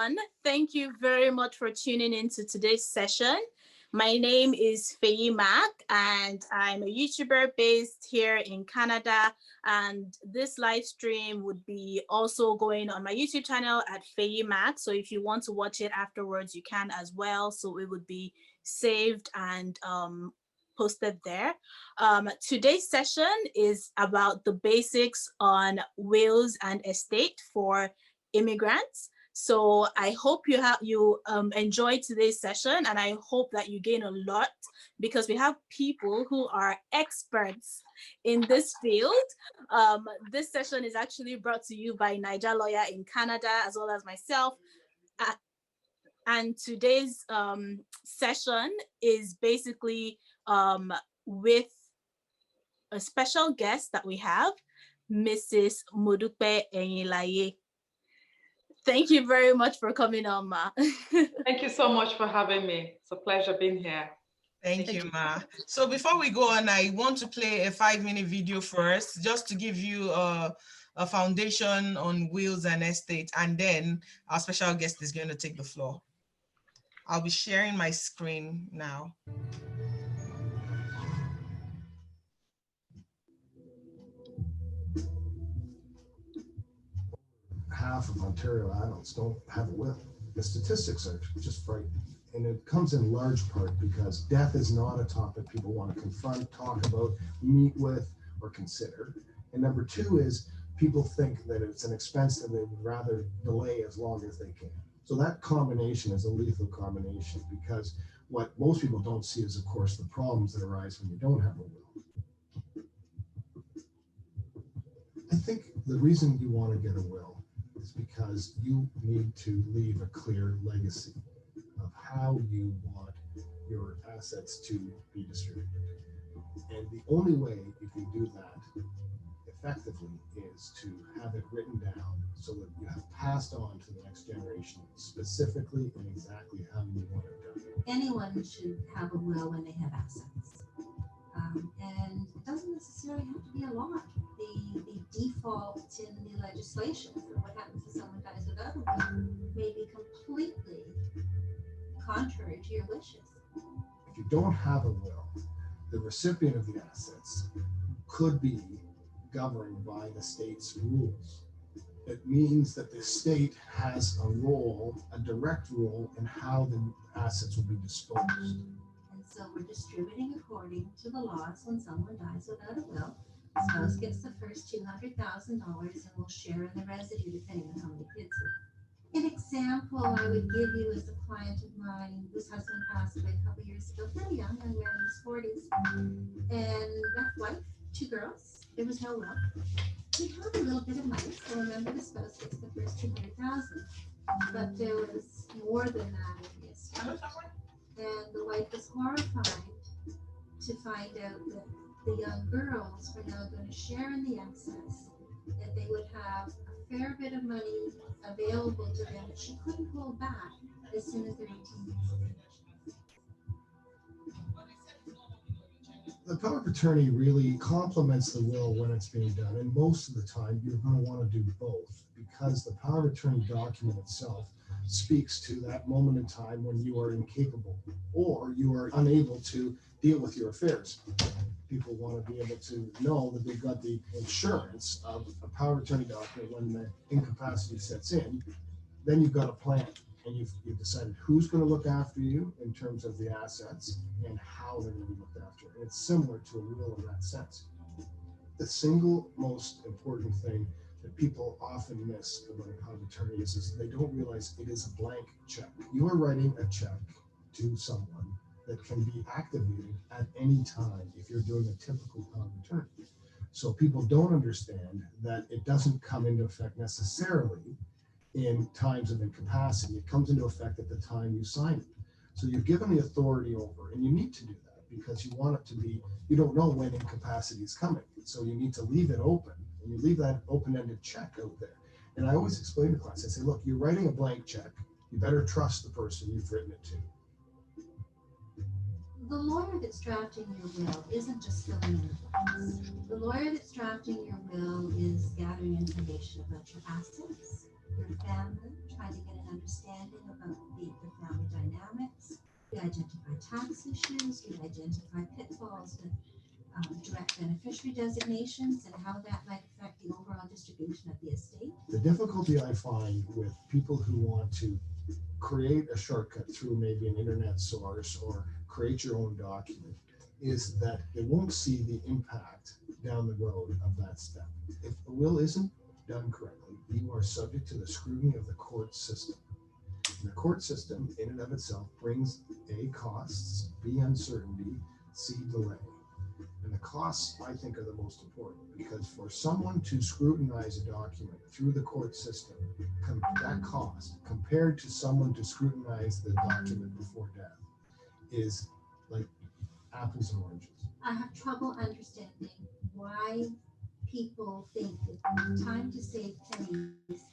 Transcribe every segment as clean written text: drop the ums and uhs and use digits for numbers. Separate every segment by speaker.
Speaker 1: everyone. Thank you very much for tuning into today's session. My name is Faye Mac, and I'm a YouTuber based here in Canada. And this live stream would be also going on my YouTube channel at Faye Mac. So if you want to watch it afterwards, you can as well. So it would be saved and posted there. Today's session is about the basics on wills and estate for immigrants. So I hope you enjoy today's session, and I hope that you gain a lot because we have people who are experts in this field. This session is actually brought to you by NaijaLawyerInCanada as well as myself. And today's session is basically with a special guest that we have, Mrs. Modupe Enyilaye. Thank you very much for coming on, Ma.
Speaker 2: Thank you so much for having me. It's a pleasure being here.
Speaker 3: Thank you, Ma. So before we go on, I want to play a 5-minute video first, just to give you a foundation on wills and estate, and then our special guest is going to take the floor. I'll be sharing my screen now.
Speaker 4: Half of Ontario adults don't have a will. The statistics are just frightening. And it comes in large part because death is not a topic people want to confront, talk about, meet with, or consider. And number two is people think that it's an expense that they would rather delay as long as they can. So that combination is a lethal combination, because what most people don't see is, of course, the problems that arise when you don't have a will. I think the reason you want to get a will is because you need to leave a clear legacy of how you want your assets to be distributed. And the only way you can do that effectively is to have it written down so that you have passed on to the next generation specifically and exactly how you want it done.
Speaker 5: Anyone should have a will when they have assets. And it doesn't necessarily have to be a lot. The default in the legislation for what happens if someone dies without a will may be completely contrary to your wishes.
Speaker 4: If you don't have a will, the recipient of the assets could be governed by the state's rules. It means that the state has a role, a direct role, in how the assets will be disposed.
Speaker 5: And so we're distributing according to the laws. When someone dies without a will, the spouse gets the first $200,000 and will share in the residue depending on how many kids there are. An example I would give you is a client of mine whose husband passed away a couple years ago, very young, young man in his 40s, and left wife, 2 girls. There was no will. He had a little bit of money, so remember the spouse gets the first $200,000, but there was more than that in the estate. And the wife was horrified to find out that the young girls were now going to share in the assets, that they would have a fair bit of money available to them that she couldn't hold back as soon as they're 18 years of age.
Speaker 4: The power of attorney really complements the will when it's being done, and most of the time you're going to want to do both, because the power of attorney document itself speaks to that moment in time when you are incapable or you are unable to deal with your affairs. People want to be able to know that they've got the insurance of a power of attorney document when the incapacity sets in. Then you've got a plan, and you've decided who's going to look after you in terms of the assets and how they're going to be looked after. And it's similar to a will in that sense. The single most important thing that people often miss about a power of attorney is they don't realize it is a blank check. You are writing a check to someone that can be activated at any time if you're doing a typical power of attorney. So people don't understand that it doesn't come into effect necessarily in times of incapacity. It comes into effect at the time you sign it. So you've given the authority over, and you need to do that because you want it to be, you don't know when incapacity is coming. So you need to leave it open, and you leave that open-ended check out there. And I always explain to clients, I say, look, you're writing a blank check. You better trust the person you've written it to.
Speaker 5: The lawyer that's drafting your will isn't just filling in the blanks. The lawyer that's drafting your will is gathering information about your assets, your family, try to get an understanding about the family dynamics. You identify tax issues, you identify pitfalls with direct beneficiary designations and how that might affect the overall distribution of the estate.
Speaker 4: The difficulty I find with people who want to create a shortcut through maybe an internet source or create your own document is that they won't see the impact down the road of that step. If the will isn't done correctly, you are subject to the scrutiny of the court system. And the court system in and of itself brings A, costs, B, uncertainty, C, delay. And the costs, I think, are the most important, because for someone to scrutinize a document through the court system, that cost compared to someone to scrutinize the document before death is like apples and oranges.
Speaker 5: I have trouble understanding why people think that the time to save pennies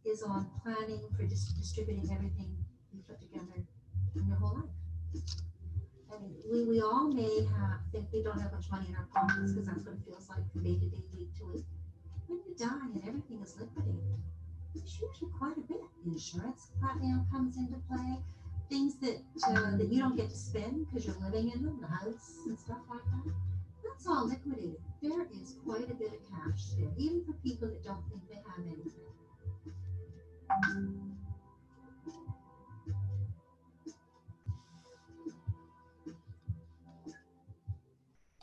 Speaker 5: is on planning for distributing everything you put together in your whole life. I mean, we all may think we don't have much money in our pockets because that's what it feels like from day to day, week to week. When you die and everything is liquidated, there's usually quite a bit. Insurance, comes into play. Things that you don't get to spend because you're living in them, the house and stuff like that. That's all liquidated. There is quite a bit of cash there, even for people that don't think they have anything.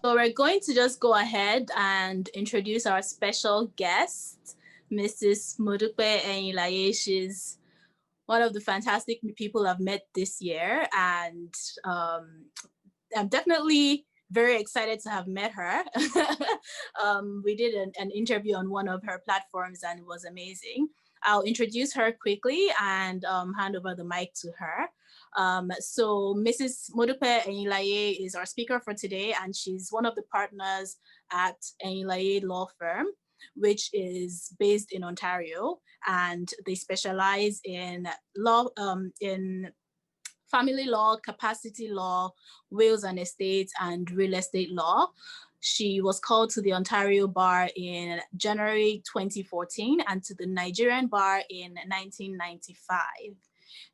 Speaker 1: So we're going to just go ahead and introduce our special guest, Mrs. Modupe NaijaLaye. She's one of the fantastic people I've met this year, and I'm definitely very excited to have met her. We did an interview on one of her platforms and it was amazing. I'll introduce her quickly and hand over the mic to her. So Mrs. Modupe NaijaLaye is our speaker for today, and she's one of the partners at NaijaLaye Law Firm, which is based in Ontario, and they specialize in law, in family law, capacity law, wills and estates, and real estate law. She was called to the Ontario Bar in January 2014 and to the Nigerian Bar in 1995.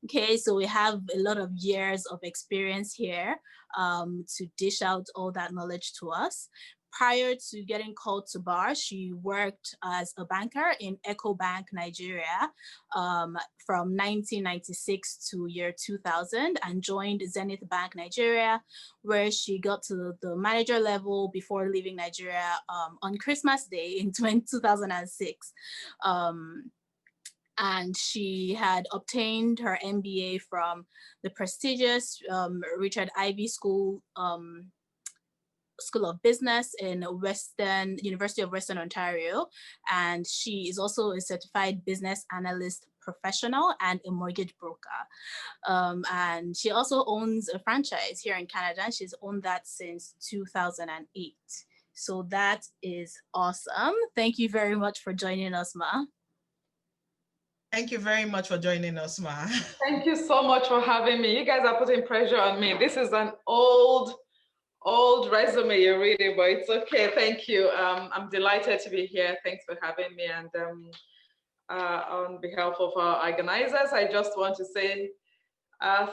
Speaker 1: Okay, so we have a lot of years of experience here to dish out all that knowledge to us. Prior to getting called to bar, she worked as a banker in EcoBank, Nigeria, from 1996 to year 2000, and joined Zenith Bank, Nigeria, where she got to the manager level before leaving Nigeria on Christmas Day in 2006. And she had obtained her MBA from the prestigious Richard Ivey School of Business in University of Western Ontario. And she is also a certified business analyst professional and a mortgage broker. And she also owns a franchise here in Canada. She's owned that since 2008. So that is awesome. Thank you very much for joining us, Ma.
Speaker 3: Thank you very much for joining us, Ma.
Speaker 2: Thank you so much for having me. You guys are putting pressure on me. This is an old resume you're reading, but it's okay. Thank you. I'm delighted to be here. Thanks for having me. And on behalf of our organizers, I just want to say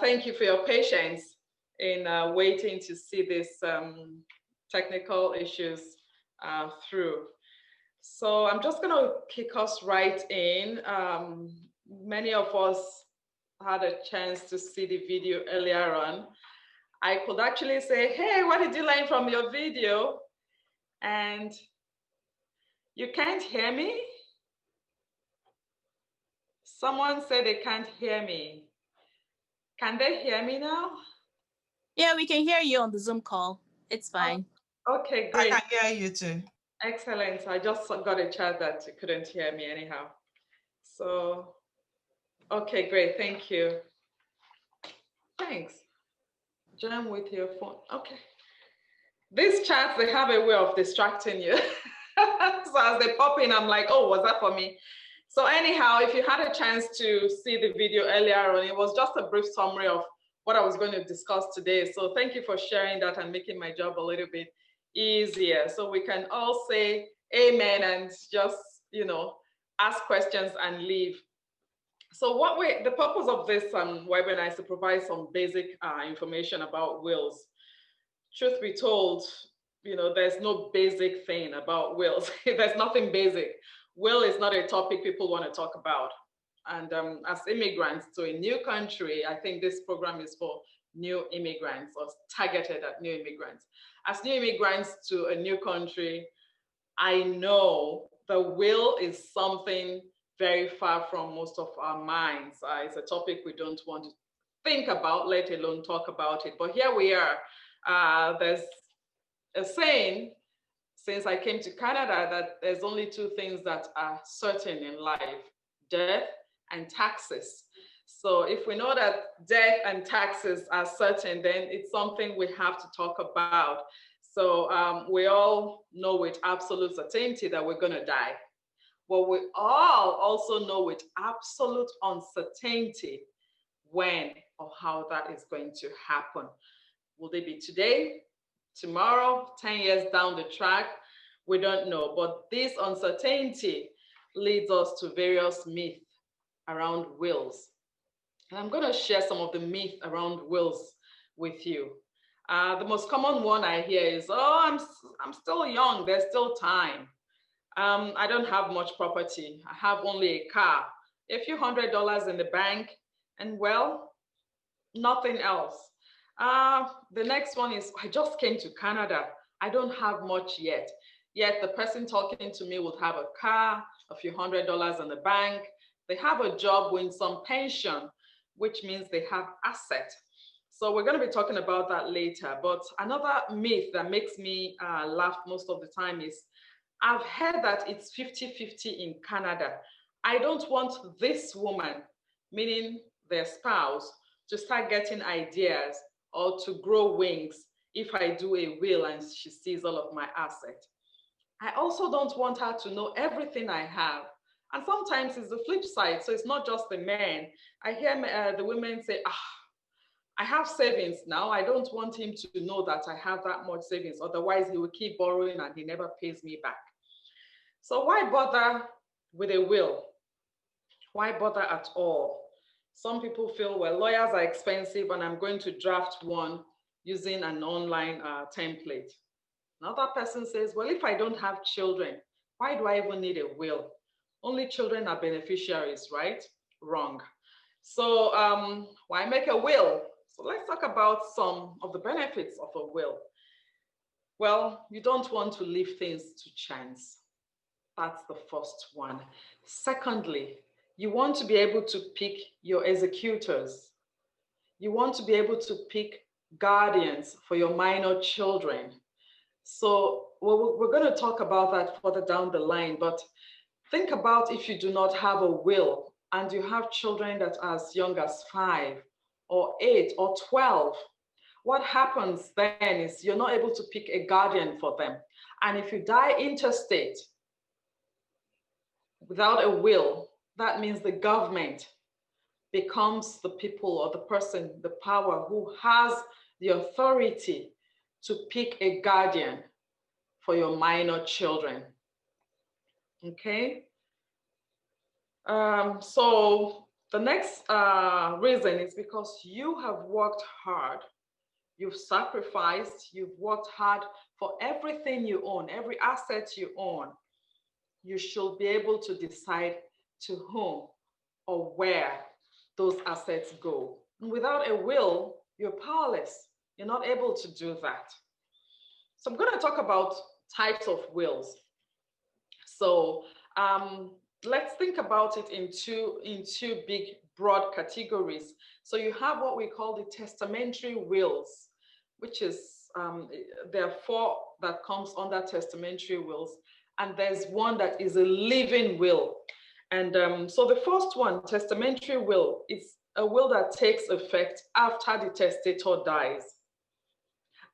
Speaker 2: thank you for your patience in waiting to see these technical issues through. So I'm just going to kick us right in. Many of us had a chance to see the video earlier on. I could actually say, hey, what did you learn from your video? And you can't hear me? Someone said they can't hear me. Can they hear me now?
Speaker 1: Yeah, we can hear you on the Zoom call. It's fine.
Speaker 2: Oh, okay, great.
Speaker 3: I can hear you too.
Speaker 2: Excellent. I just got a chat that you couldn't hear me anyhow. So, okay, great. Thank you. Thanks. Jam with your phone. Okay. These chats, they have a way of distracting you. So as they pop in, I'm like, oh, was that for me? So anyhow, if you had a chance to see the video earlier on, it was just a brief summary of what I was going to discuss today. So thank you for sharing that and making my job a little bit easier. So we can all say amen and just, ask questions and leave So the purpose of this webinar is to provide some basic information about wills. Truth be told, there's no basic thing about wills. There's nothing basic. Will is not a topic people want to talk about. And as immigrants to a new country, I think this program is for new immigrants or targeted at new immigrants. As new immigrants to a new country, I know the will is something very far from most of our minds. It's a topic we don't want to think about, let alone talk about it. But here we are. There's a saying since I came to Canada that there's only two things that are certain in life: death and taxes. So if we know that death and taxes are certain, then it's something we have to talk about. So we all know with absolute certainty that we're going to die. But we all also know with absolute uncertainty when or how that is going to happen. Will they be today, tomorrow, 10 years down the track? We don't know. But this uncertainty leads us to various myths around wills. And I'm going to share some of the myths around wills with you. The most common one I hear is, oh, I'm still young, there's still time. I don't have much property. I have only a car, a few $100s in the bank, and well, nothing else. The next one is, I just came to Canada. I don't have much yet. Yet the person talking to me would have a car, a few $100s in the bank. They have a job with some pension, which means they have asset. So we're going to be talking about that later. But another myth that makes me laugh most of the time is, I've heard that it's 50-50 in Canada. I don't want this woman, meaning their spouse, to start getting ideas or to grow wings if I do a will and she sees all of my assets. I also don't want her to know everything I have. And sometimes it's the flip side. So it's not just the men. I hear the women say, I have savings now. I don't want him to know that I have that much savings. Otherwise, he will keep borrowing and he never pays me back. So why bother with a will? Why bother at all? Some people feel, well, lawyers are expensive and I'm going to draft one using an online template. Another person says, well, if I don't have children, why do I even need a will? Only children are beneficiaries, right? Wrong. So why make a will? So let's talk about some of the benefits of a will. Well, you don't want to leave things to chance. That's the first one. Secondly, you want to be able to pick your executors. You want to be able to pick guardians for your minor children. So we're going to talk about that further down the line, but think about if you do not have a will and you have children that are as young as 5 or 8 or 12. What happens then is you're not able to pick a guardian for them. And if you die intestate without a will, that means the government becomes the people or the person, the power who has the authority to pick a guardian for your minor children. Okay. So the next reason is because you have worked hard. You've sacrificed, you've worked hard for everything you own, every asset you own. You should be able to decide to whom or where those assets go. And without a will, you're powerless. You're not able to do that. So I'm going to talk about types of wills. So let's think about it in two big broad categories. So you have what we call the testamentary wills, which is there are 4 that comes under testamentary wills, and there's one that is a living will. And so the first one, testamentary will, is a will that takes effect after the testator dies.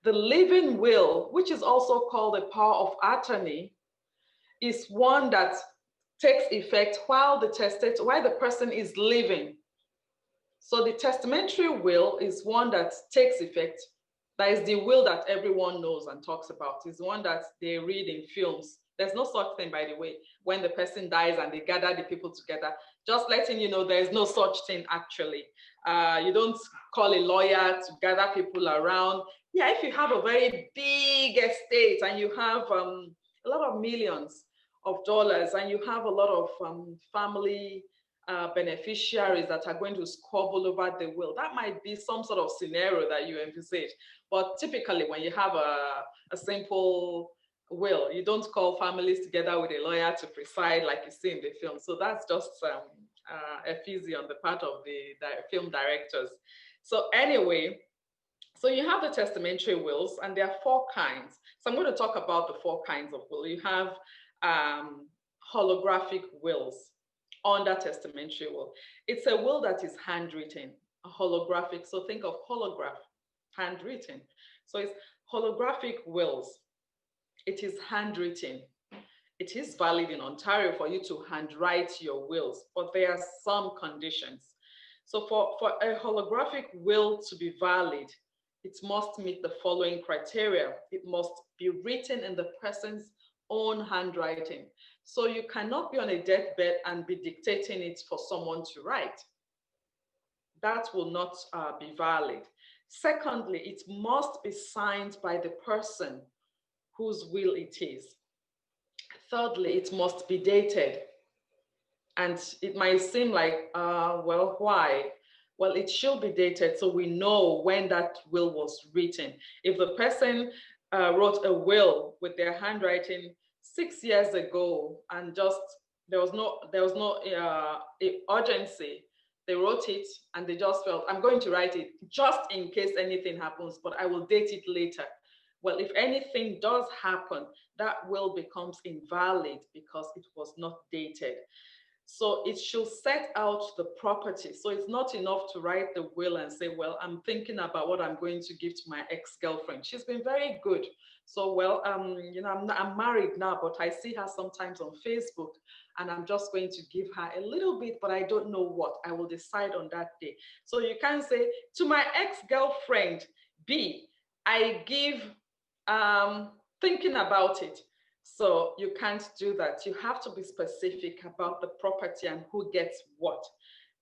Speaker 2: The living will, which is also called the power of attorney, is one that takes effect while the person is living. So the testamentary will is one that takes effect. That is the will that everyone knows and talks about. It's the one that they read in films There's no such thing, by the way, when the person dies and they gather the people together. Just letting you know, there's no such thing actually. You don't call a lawyer to gather people around. Yeah, if you have a very big estate and you have a lot of millions of dollars and you have a lot of family beneficiaries that are going to squabble over the will, that might be some sort of scenario that you envisage. But typically when you have a simple will, you don't call families together with a lawyer to preside like you see in the film. So that's just a fizzy on the part of the film directors. So anyway, so you have the testamentary wills, and there are 4 kinds. So I'm going to talk about the 4 kinds of will. You have holographic wills under testamentary will. It's a will that is handwritten, a holographic. So think of holograph, handwritten. So it's holographic wills. It is handwritten. It is valid in Ontario for you to handwrite your wills, but there are some conditions. So for a holographic will to be valid, it must meet the following criteria. It must be written in the person's own handwriting. So you cannot be on a deathbed and be dictating it for someone to write. That will not be valid. Secondly, it must be signed by the person whose will it is. Thirdly, it must be dated. And it might seem like, well, why? Well, it should be dated so we know when that will was written. If the person wrote a will with their handwriting 6 years ago and just there was no urgency, they wrote it and they just felt, I'm going to write it just in case anything happens, but I will date it later. Well, if anything does happen, that will becomes invalid because it was not dated. So it should set out the property. So it's not enough to write the will and say, well, I'm thinking about what I'm going to give to my ex-girlfriend. She's been very good. So, well, you know, I'm married now, but I see her sometimes on Facebook and I'm just going to give her a little bit, but I don't know what. I will decide on that day. So you can't say, to my ex-girlfriend, B, I give, thinking about it. So you can't do that. You have to be specific about the property and who gets what.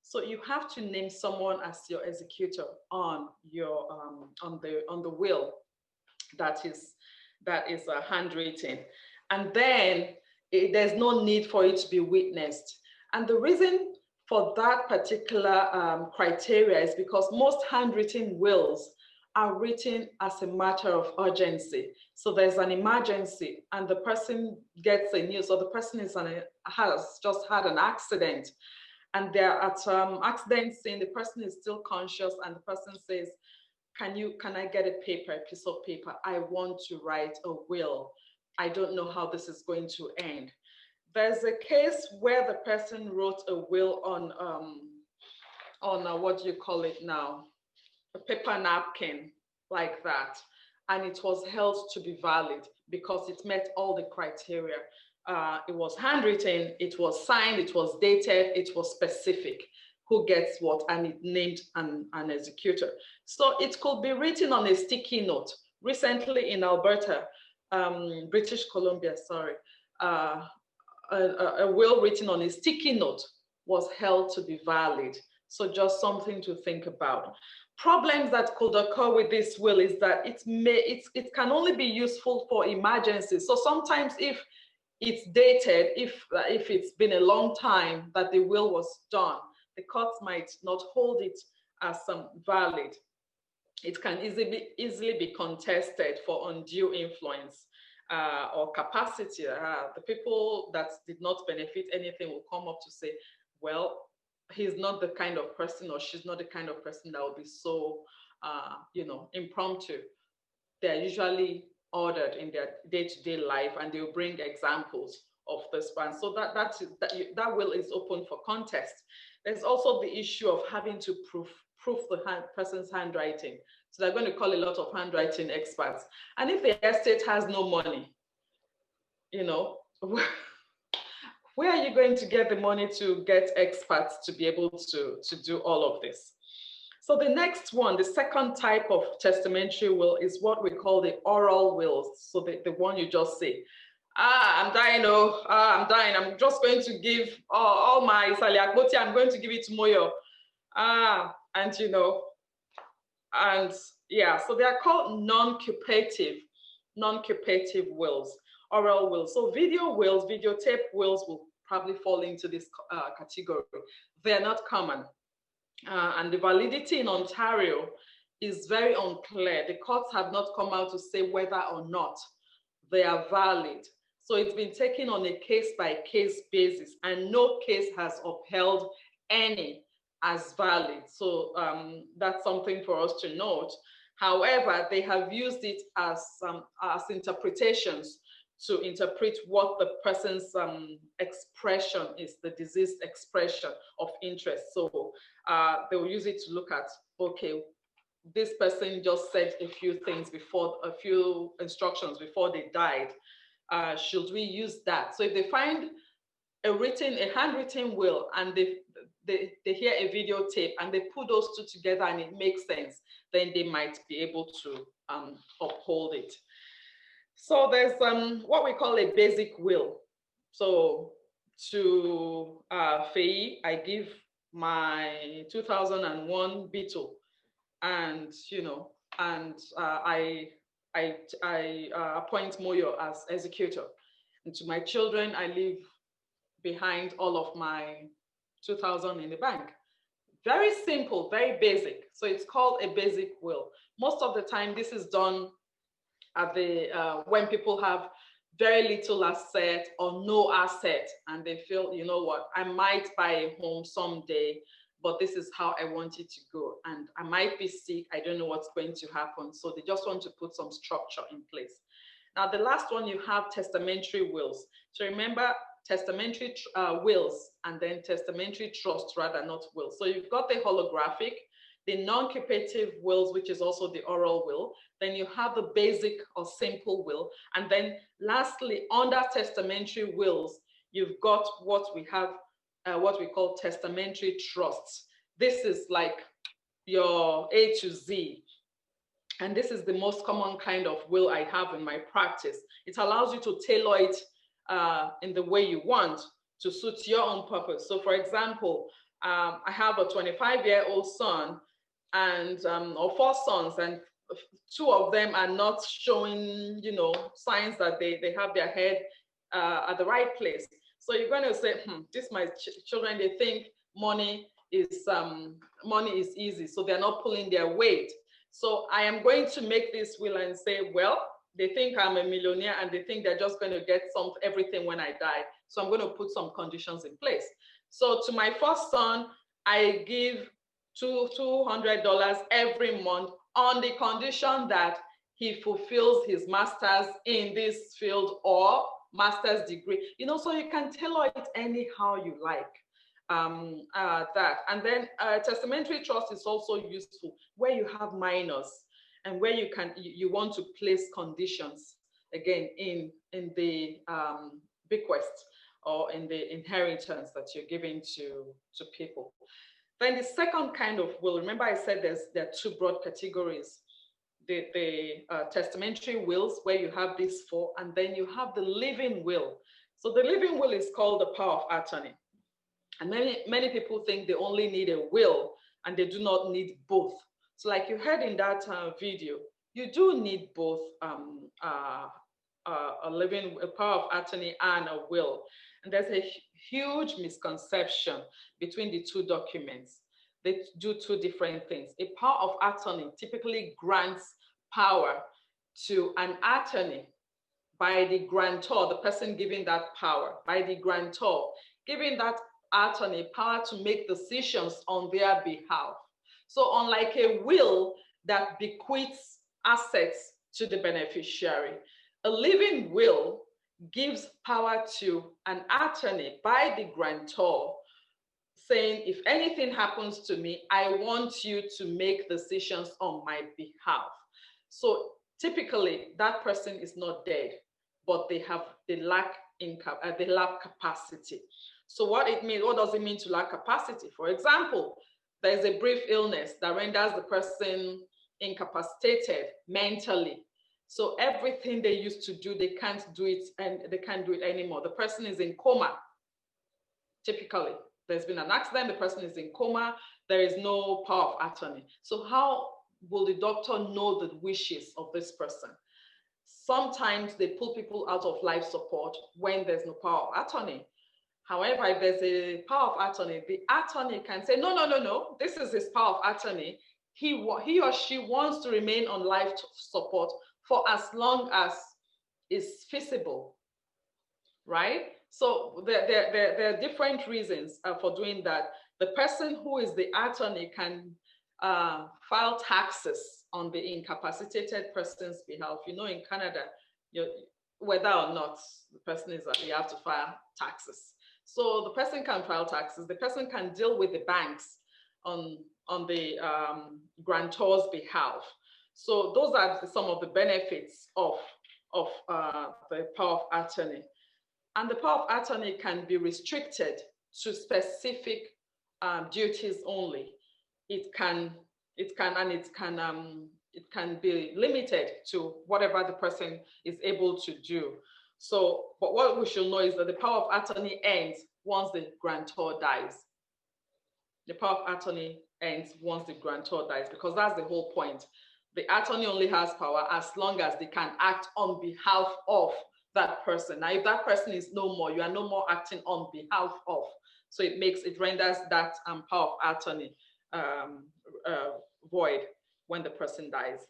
Speaker 2: So you have to name someone as your executor on your on the will that is handwritten, and then there's no need for it to be witnessed. And the reason for that particular criteria is because most handwritten wills are written as a matter of urgency. So there's an emergency and the person gets a news, or the person has just had an accident and they're at accident scene, the person is still conscious and the person says, can I get a piece of paper? I want to write a will. I don't know how this is going to end. There's a case where the person wrote a will on what do you call it now? A paper napkin like that, and it was held to be valid because it met all the criteria. It was handwritten, it was signed, it was dated, it was specific who gets what, and it named an executor. So it could be written on a sticky note. Recently in Alberta, British Columbia, sorry, a will written on a sticky note was held to be valid. So just something to think about. Problems that could occur with this will is that it can only be useful for emergencies. So sometimes if it's dated, if it's been a long time that the will was done, the courts might not hold it as valid. It can easily be contested for undue influence or capacity. The people that did not benefit anything will come up to say, well, he's not the kind of person, or she's not the kind of person that will be so, impromptu. They're usually ordered in their day-to-day life, and they'll bring examples of this one. So that will is open for contest. There's also the issue of having to proof the person's handwriting. So they're going to call a lot of handwriting experts. And if the estate has no money, where are you going to get the money to get experts to be able to do all of this? So the next one, the second type of testamentary will is what we call the oral wills. So the one you just say. I'm dying, I'm dying. I'm just going to give all my saliakboti, I'm going to give it to Moyo. And and yeah, so they are called non-cupative wills, oral wills. So video wills, videotape wills will probably fall into this category. They're not common. And the validity in Ontario is very unclear. The courts have not come out to say whether or not they are valid. So it's been taken on a case-by-case basis, and no case has upheld any as valid. So that's something for us to note. However, they have used it as interpretations to interpret what the person's expression is, the diseased expression of interest. So they will use it to look at, okay, this person just said a few things before, a few instructions before they died. Should we use that? So if they find a handwritten will and they hear a videotape and they put those two together and it makes sense, then they might be able to uphold it. So there's what we call a basic will. So to Faye, I give my 2001 Beetle, and I appoint Moyo as executor. And to my children, I leave behind all of my 2000 in the bank. Very simple, very basic. So it's called a basic will. Most of the time, this is done at the when people have very little asset or no asset, and they feel, you know what, I might buy a home someday, but this is how I want it to go. And I might be sick, I don't know what's going to happen. So they just want to put some structure in place. Now, the last one, you have testamentary wills. So remember, testamentary wills and then testamentary trust, rather, not wills. So you've got the holographic, the non-cupative wills, which is also the oral will. Then you have the basic or simple will. And then lastly, under testamentary wills, you've got what we have, what we call testamentary trusts. This is like your A to Z. And this is the most common kind of will I have in my practice. It allows you to tailor it in the way you want to suit your own purpose. So for example, I have a 25-year-old son and or 4 sons, and 2 of them are not showing, signs that they have their head at the right place. So you're going to say, this my children, they think money is easy, so they're not pulling their weight. So I am going to make this will and say, well, they think I'm a millionaire and they think they're just going to get everything when I die. So I'm going to put some conditions in place. So to my first son, I give $200 every month on the condition that he fulfills his master's in this field or master's degree. So you can tailor it anyhow you like. That. And then testamentary trust is also useful where you have minors and where you want to place conditions, again, in the bequest or in the inheritance that you're giving to people. Then the second kind of will, remember I said there are 2 broad categories. The testamentary wills, where you have these 4, and then you have the living will. So the living will is called the power of attorney. And many people think they only need a will and they do not need both. So like you heard in that video, you do need both a power of attorney and a will. And there's a huge misconception between the 2 documents. They do 2 different things. A power of attorney typically grants power to an attorney by the grantor, the person giving that power, by the grantor, giving that attorney power to make decisions on their behalf. So unlike a will that bequeaths assets to the beneficiary, a living will gives power to an attorney by the grantor, saying, if anything happens to me, I want you to make decisions on my behalf. So typically that person is not dead, but they lack capacity. So what does it mean to lack capacity? For example, there's a brief illness that renders the person incapacitated mentally. So everything they used to do, they can't do it, and they can't do it anymore. The person is in coma. Typically, there's been an accident, the person is in coma, there is no power of attorney. So how will the doctor know the wishes of this person? Sometimes they pull people out of life support when there's no power of attorney. However, if there's a power of attorney, the attorney can say, no, this is his power of attorney. He or she wants to remain on life support for as long as is feasible, right? So there are different reasons for doing that. The person who is the attorney can file taxes on the incapacitated person's behalf. You know, in Canada, whether or not the person is, you have to file taxes. So the person can file taxes. The person can deal with the banks on the grantor's behalf. So those are some of the benefits of the power of attorney. And the power of attorney can be restricted to specific duties only. It can be limited to whatever the person is able to do. So, but what we should know is that the power of attorney ends once the grantor dies. The power of attorney ends once the grantor dies, because that's the whole point. The attorney only has power as long as they can act on behalf of that person. Now, if that person is no more, you are no more acting on behalf of. So it renders that power of attorney void when the person dies.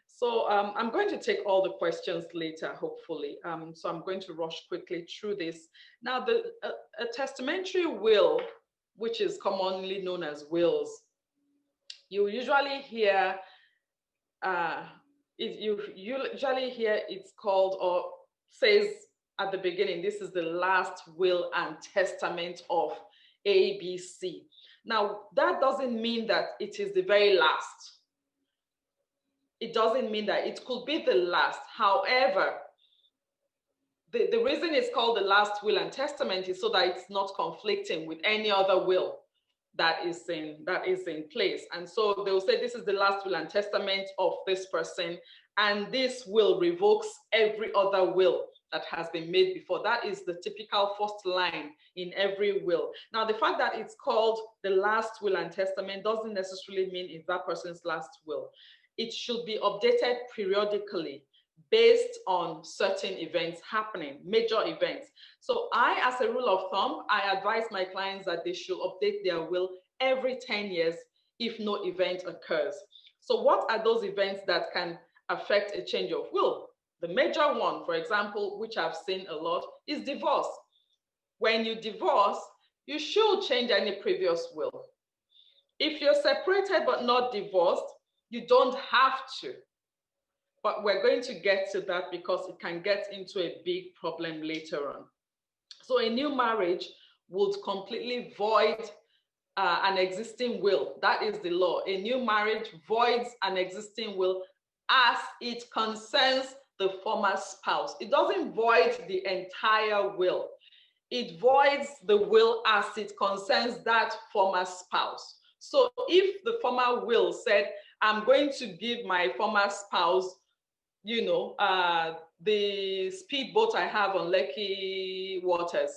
Speaker 2: So I'm going to take all the questions later, hopefully. So I'm going to rush quickly through this. Now, a testamentary will, which is commonly known as wills, you usually hear it's called, or says at the beginning, this is the last will and testament of ABC. Now, that doesn't mean that it is the very last. It doesn't mean that. It could be the last. However, the reason it's called the last will and testament is so that it's not conflicting with any other will that is in place. And so they'll say this is the last will and testament of this person, and this will revokes every other will that has been made before. That is the typical first line in every will. Now, the fact that it's called the last will and testament doesn't necessarily mean it's that person's last will. It should be updated periodically based on certain events happening, major events. So I, as a rule of thumb, I advise my clients that they should update their will every 10 years if no event occurs. So what are those events that can affect a change of will? The major one, for example, which I've seen a lot, is divorce. When you divorce, you should change any previous will. If you're separated but not divorced, you don't have to. But we're going to get to that because it can get into a big problem later on. So a new marriage would completely void an existing will. That is the law. A new marriage voids an existing will as it concerns the former spouse. It doesn't void the entire will. It voids the will as it concerns that former spouse. So if the former will said, I'm going to give my former spouse, you know, the speedboat I have on Lekki waters,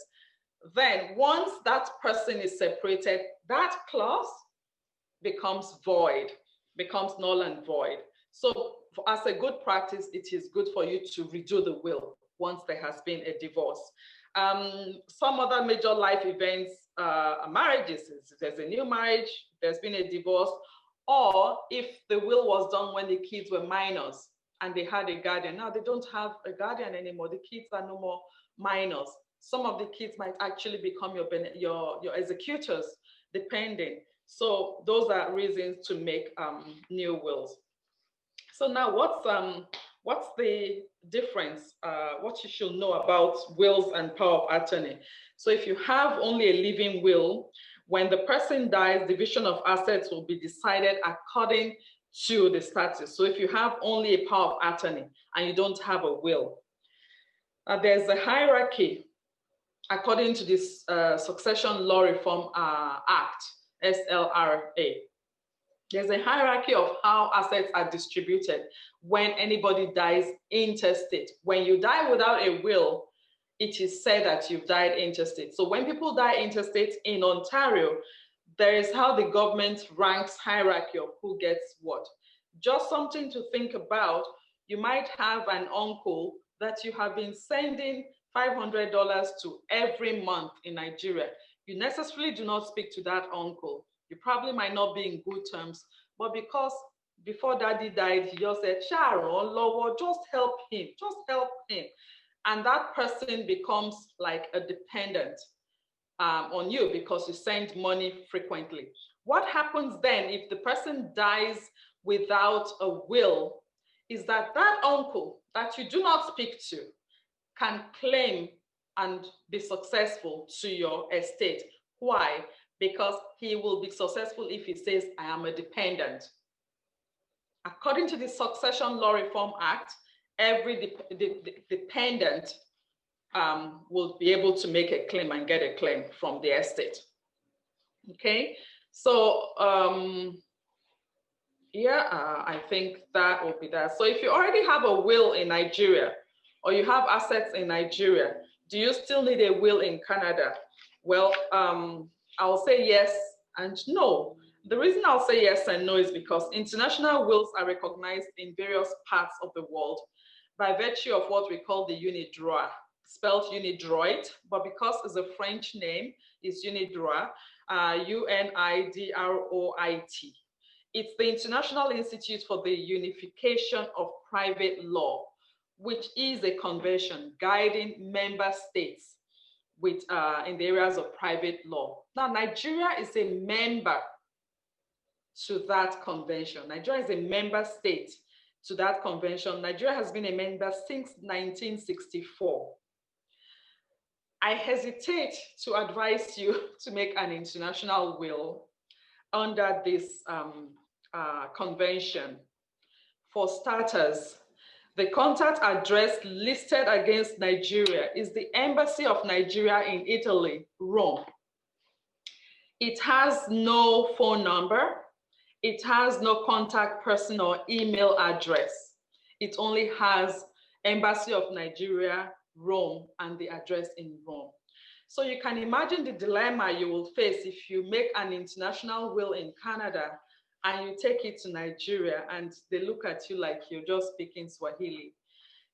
Speaker 2: then once that person is separated, that clause becomes void, becomes null and void. So as a good practice, it is good for you to redo the will once there has been a divorce. Some other major life events are marriages. If there's a new marriage, there's been a divorce, or if the will was done when the kids were minors and they had a guardian. Now they don't have a guardian anymore. The kids are no more minors. Some of the kids might actually become your executors, depending. So those are reasons to make new wills. So now what's the difference? What you should know about wills and power of attorney. So if you have only a living will, when the person dies, division of assets will be decided according to the status. So if you have only a power of attorney and you don't have a will, there's a hierarchy according to this Succession Law Reform Act, SLRA. There's a hierarchy of how assets are distributed when anybody dies intestate. When you die without a will, it is said that you've died intestate. So when people die intestate in Ontario, there is how the government ranks hierarchy of who gets what. Just something to think about. You might have an uncle that you have been sending $500 to every month in Nigeria. You necessarily do not speak to that uncle. You probably might not be in good terms, but because before daddy died, you just said, Sharon, Lord, just help him, just help him. And that person becomes like a dependent on you because you send money frequently. What happens then if the person dies without a will is that that uncle that you do not speak to can claim and be successful to your estate. Why? Because he will be successful if he says, I am a dependent. According to the Succession Law Reform Act, every dependent will be able to make a claim and get a claim from the estate. Okay, so I think that will be that. So if you already have a will in Nigeria or you have assets in Nigeria, do you still need a will in Canada? Well, I'll say yes and no. The reason I'll say yes and no is because international wills are recognized in various parts of the world by virtue of what we call the unidroit, spelled unidroit, but because it's a French name, it's unidroit, UNIDROIT. It's the International Institute for the Unification of Private Law, which is a convention guiding member states with in the areas of private law. Now, Nigeria is a member to that convention. Nigeria is a member state to that convention. Nigeria has been a member since 1964. I hesitate to advise you to make an international will under this convention. For starters, the contact address listed against Nigeria is the Embassy of Nigeria in Italy, Rome. It has no phone number. It has no contact person or email address. It only has Embassy of Nigeria, Rome, and the address in Rome. So you can imagine the dilemma you will face if you make an international will in Canada and you take it to Nigeria and they look at you like you're just speaking Swahili.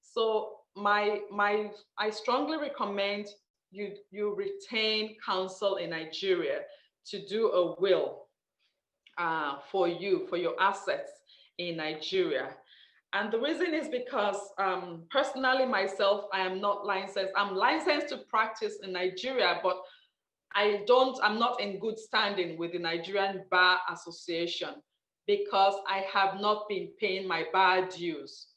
Speaker 2: So I strongly recommend you retain counsel in Nigeria to do a will for your assets in Nigeria. And the reason is because personally myself, I am not licensed. I'm licensed to practice in Nigeria, but I'm not in good standing with the Nigerian Bar Association because I have not been paying my bar dues.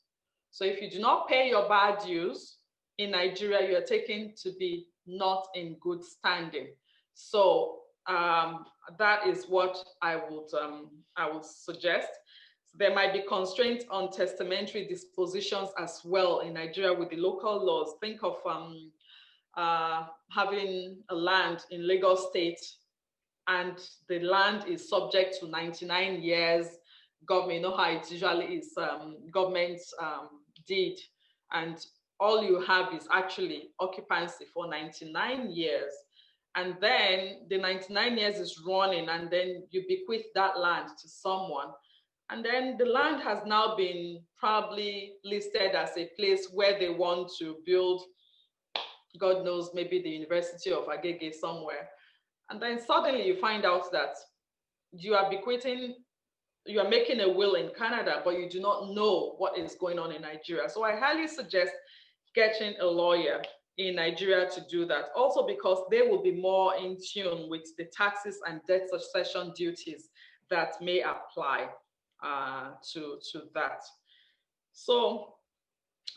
Speaker 2: So if you do not pay your bar dues in Nigeria, you are taken to be not in good standing. So that is what I would suggest. There might be constraints on testamentary dispositions as well in Nigeria with the local laws. Think of having a land in Lagos State and the land is subject to 99 years government. You know how it usually is, government deed, and all you have is actually occupancy for 99 years. And then the 99 years is running and then you bequeath that land to someone. And then the land has now been probably listed as a place where they want to build, God knows, maybe the University of Agege somewhere. And then suddenly you find out that you are making a will in Canada, but you do not know what is going on in Nigeria. So I highly suggest getting a lawyer in Nigeria to do that. Also because they will be more in tune with the taxes and debt succession duties that may apply to that. So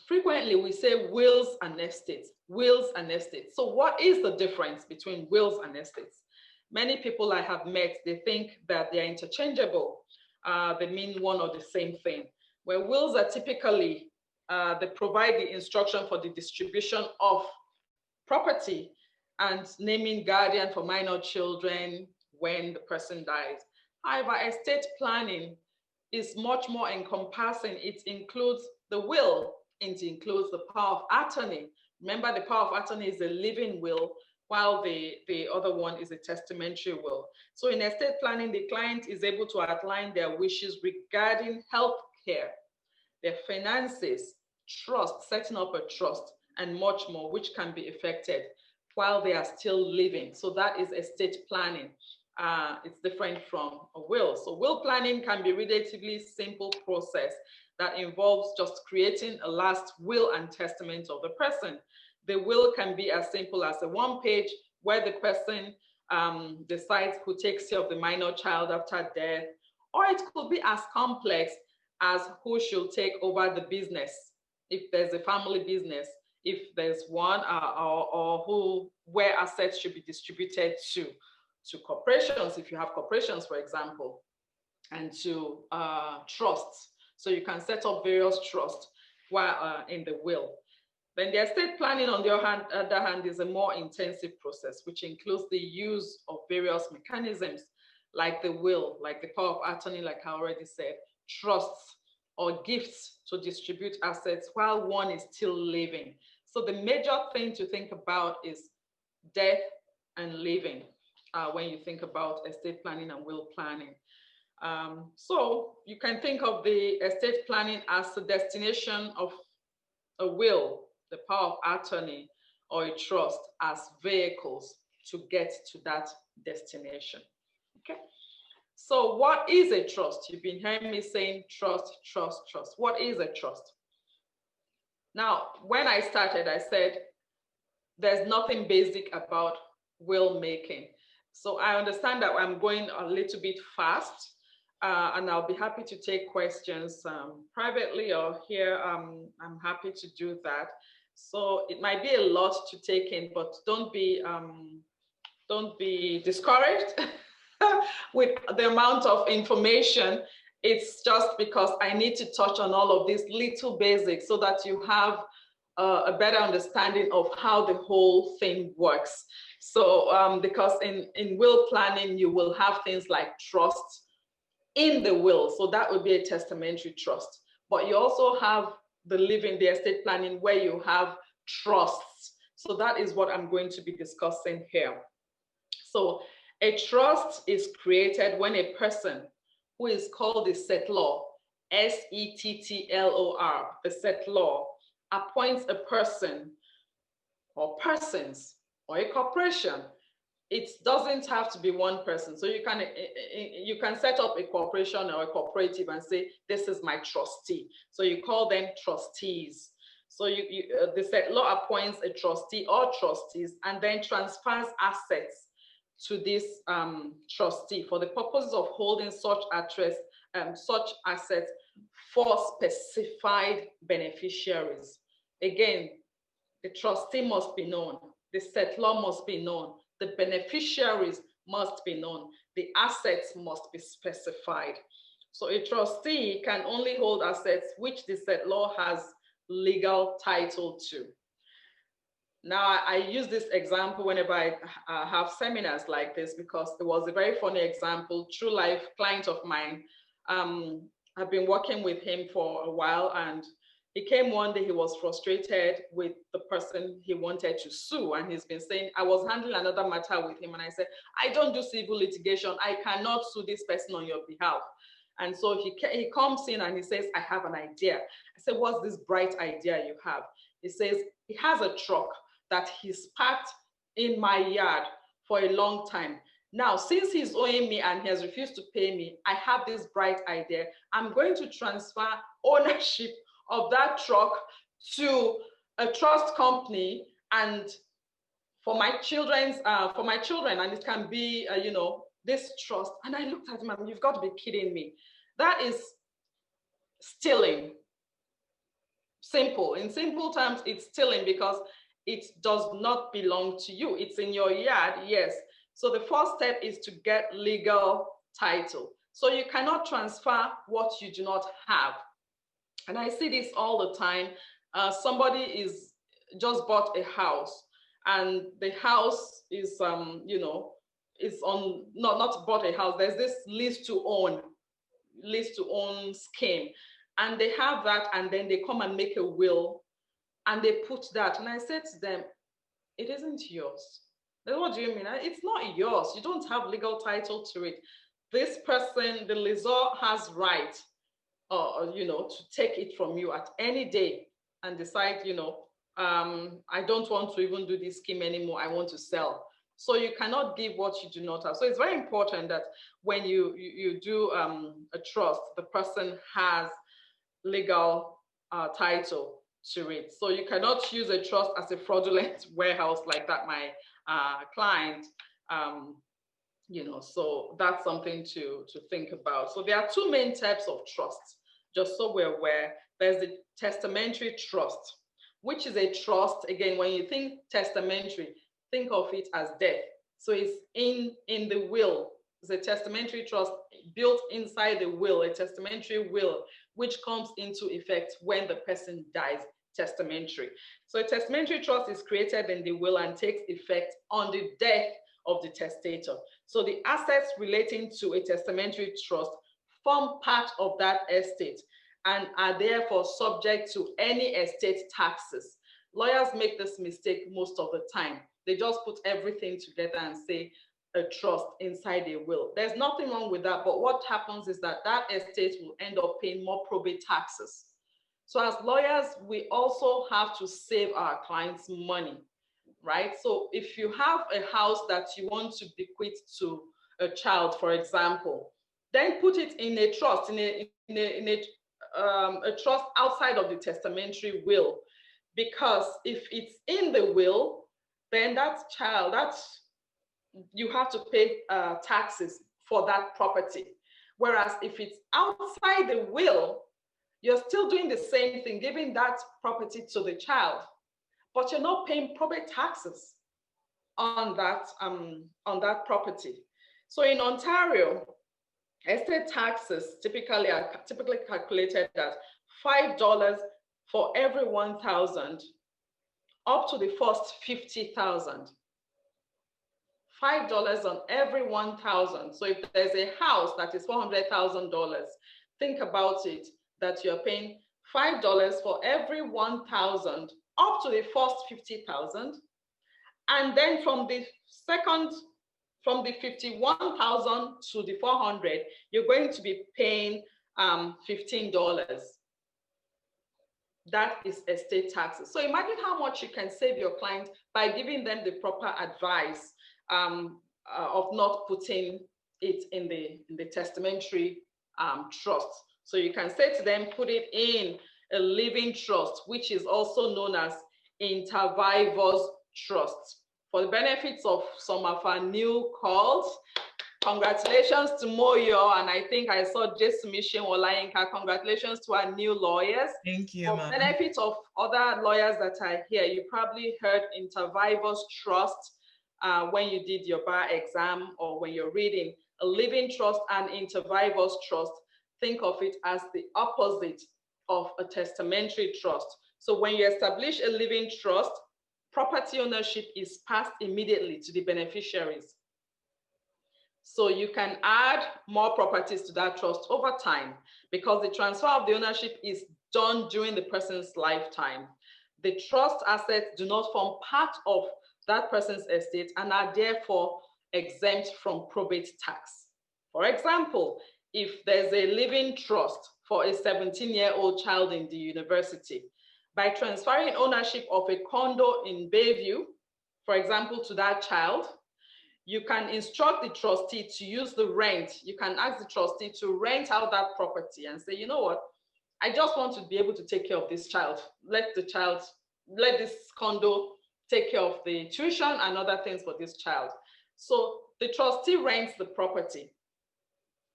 Speaker 2: frequently we say wills and estates, wills and estates. So what is the difference between wills and estates? Many people I have met, they think that they're interchangeable. They mean one or the same thing. Where wills are typically, they provide the instruction for the distribution of property and naming guardian for minor children when the person dies. However, estate planning is much more encompassing. It includes the will, it includes the power of attorney. Remember, the power of attorney is a living will, while the other one is a testamentary will. So in estate planning, the client is able to outline their wishes regarding health care, their finances, trust, setting up a trust, and much more, which can be effected while they are still living. So that is estate planning. It's different from a will. So will planning can be a relatively simple process that involves just creating a last will and testament of the person. The will can be as simple as a one-page where the person decides who takes care of the minor child after death, or it could be as complex as who should take over the business, if there's a family business, if there's one, or where assets should be distributed to corporations, if you have corporations, for example, and to trusts. So you can set up various trusts while in the will. Then the estate planning, on the other hand, is a more intensive process, which includes the use of various mechanisms like the will, like the power of attorney, like I already said, trusts, or gifts to distribute assets while one is still living. So the major thing to think about is death and living when you think about estate planning and will planning. So you can think of the estate planning as the destination of a will, the power of attorney, or a trust as vehicles to get to that destination. Okay. So what is a trust? You've been hearing me saying trust, trust, trust. What is a trust? Now, when I started, I said there's nothing basic about will making. So I understand that I'm going a little bit fast, and I'll be happy to take questions privately or here. I'm happy to do that. So it might be a lot to take in, but don't be discouraged with the amount of information. It's just because I need to touch on all of these little basics so that you have a better understanding of how the whole thing works. So because in will planning, you will have things like trust in the will. So that would be a testamentary trust. But you also have the living, the estate planning, where you have trusts. So that is what I'm going to be discussing here. So a trust is created when a person who is called the settlor, S-E-T-T-L-O-R, the settlor, appoints a person or persons or a corporation. It doesn't have to be one person. So you can set up a corporation or a cooperative and say, this is my trustee. So you call them trustees. So the settlor appoints a trustee or trustees and then transfers assets to this trustee for the purposes of holding such assets for specified beneficiaries. Again, the trustee must be known, the settlor must be known, the beneficiaries must be known, the assets must be specified. So a trustee can only hold assets which the settlor has legal title to. Now, I use this example whenever I have seminars like this because it was a very funny example. True life client of mine, I've been working with him for a while, and he came one day, he was frustrated with the person he wanted to sue, and he's been saying, I was handling another matter with him, and I said, I don't do civil litigation. I cannot sue this person on your behalf. And so he comes in and he says, I have an idea. I said, what's this bright idea you have? He says, he has a truck that he's parked in my yard for a long time. Now, since he's owing me and he has refused to pay me, I have this bright idea. I'm going to transfer ownership of that truck to a trust company and for my children, and it can be, this trust. And I looked at him and you've got to be kidding me. That is stealing. Simple. In simple terms, it's stealing because it does not belong to you. It's in your yard, yes. So the first step is to get legal title. So you cannot transfer what you do not have. And I see this all the time. Somebody is just bought a house, and the house is, is on, not bought a house, there's this lease to own scheme, and they have that, and then they come and make a will, and they put that, and I said to them, it isn't yours. Then what do you mean? It's not yours. You don't have legal title to it. This person, the lessor, has right, to take it from you at any day and decide, I don't want to even do this scheme anymore. I want to sell. So you cannot give what you do not have. So it's very important that when you do a trust, the person has legal title to it. So you cannot use a trust as a fraudulent warehouse like that, my client, so that's something to think about. So there are two main types of trusts, just so we're aware. There's the testamentary trust, which is a trust. Again, when you think testamentary, think of it as death. So it's in the will. It's a testamentary trust built inside the will, a testamentary will, which comes into effect when the person dies, testamentary. So a testamentary trust is created in the will and takes effect on the death of the testator. So the assets relating to a testamentary trust form part of that estate and are therefore subject to any estate taxes. Lawyers make this mistake most of the time. They just put everything together and say a trust inside a will. There's nothing wrong with that, but what happens is that that estate will end up paying more probate taxes. So as lawyers, we also have to save our clients money, right? So if you have a house that you want to bequeath to a child, for example, then put it in a trust, in a trust outside of the testamentary will, because if it's in the will, then that child, you have to pay taxes for that property. Whereas if it's outside the will, you're still doing the same thing, giving that property to the child, but you're not paying probate taxes on that property. So in Ontario, estate taxes typically are calculated at $5 for every 1,000 up to the first 50,000. $5 on every 1,000. So if there's a house that is $400,000, think about it, that you're paying $5 for every 1,000 up to the first 50,000. And then from the 51,000 to the 400, you're going to be paying $15. That is estate taxes. So imagine how much you can save your client by giving them the proper advice of not putting it in the testamentary trust. So you can say to them, put it in a living trust, which is also known as inter vivos trust. For the benefits of some of our new calls, congratulations to Moyo, and I think I saw Jesmishin Olayinka. Congratulations to our new lawyers.
Speaker 3: Thank you,
Speaker 2: For
Speaker 3: ma'am.
Speaker 2: benefit of other lawyers that are here, you probably heard inter vivos trust when you did your bar exam or when you're reading. A living trust and inter vivos trust, think of it as the opposite of a testamentary trust. So when you establish a living trust, property ownership is passed immediately to the beneficiaries. So you can add more properties to that trust over time because the transfer of the ownership is done during the person's lifetime. The trust assets do not form part of that person's estate and are therefore exempt from probate tax. For example, if there's a living trust for a 17-year-old child in the university, by transferring ownership of a condo in Bayview, for example, to that child, you can instruct the trustee to use the rent. You can ask the trustee to rent out that property and say, you know what, I just want to be able to take care of this child. Let this condo take care of the tuition and other things for this child. So the trustee rents the property.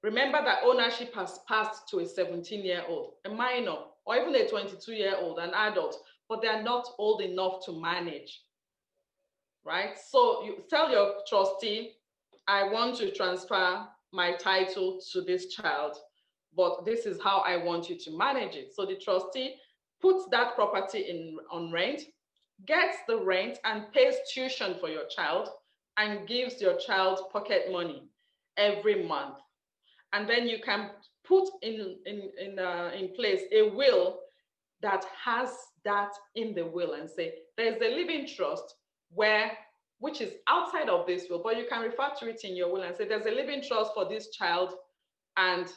Speaker 2: Remember that ownership has passed to a 17-year-old, a minor, or even a 22-year-old, an adult, but they are not old enough to manage, right? So you tell your trustee, I want to transfer my title to this child, but this is how I want you to manage it. So the trustee puts that property on rent, gets the rent and pays tuition for your child, and gives your child pocket money every month. And then you can put in place a will that has that in the will and say, there's a living trust which is outside of this will, but you can refer to it in your will and say, there's a living trust for this child, and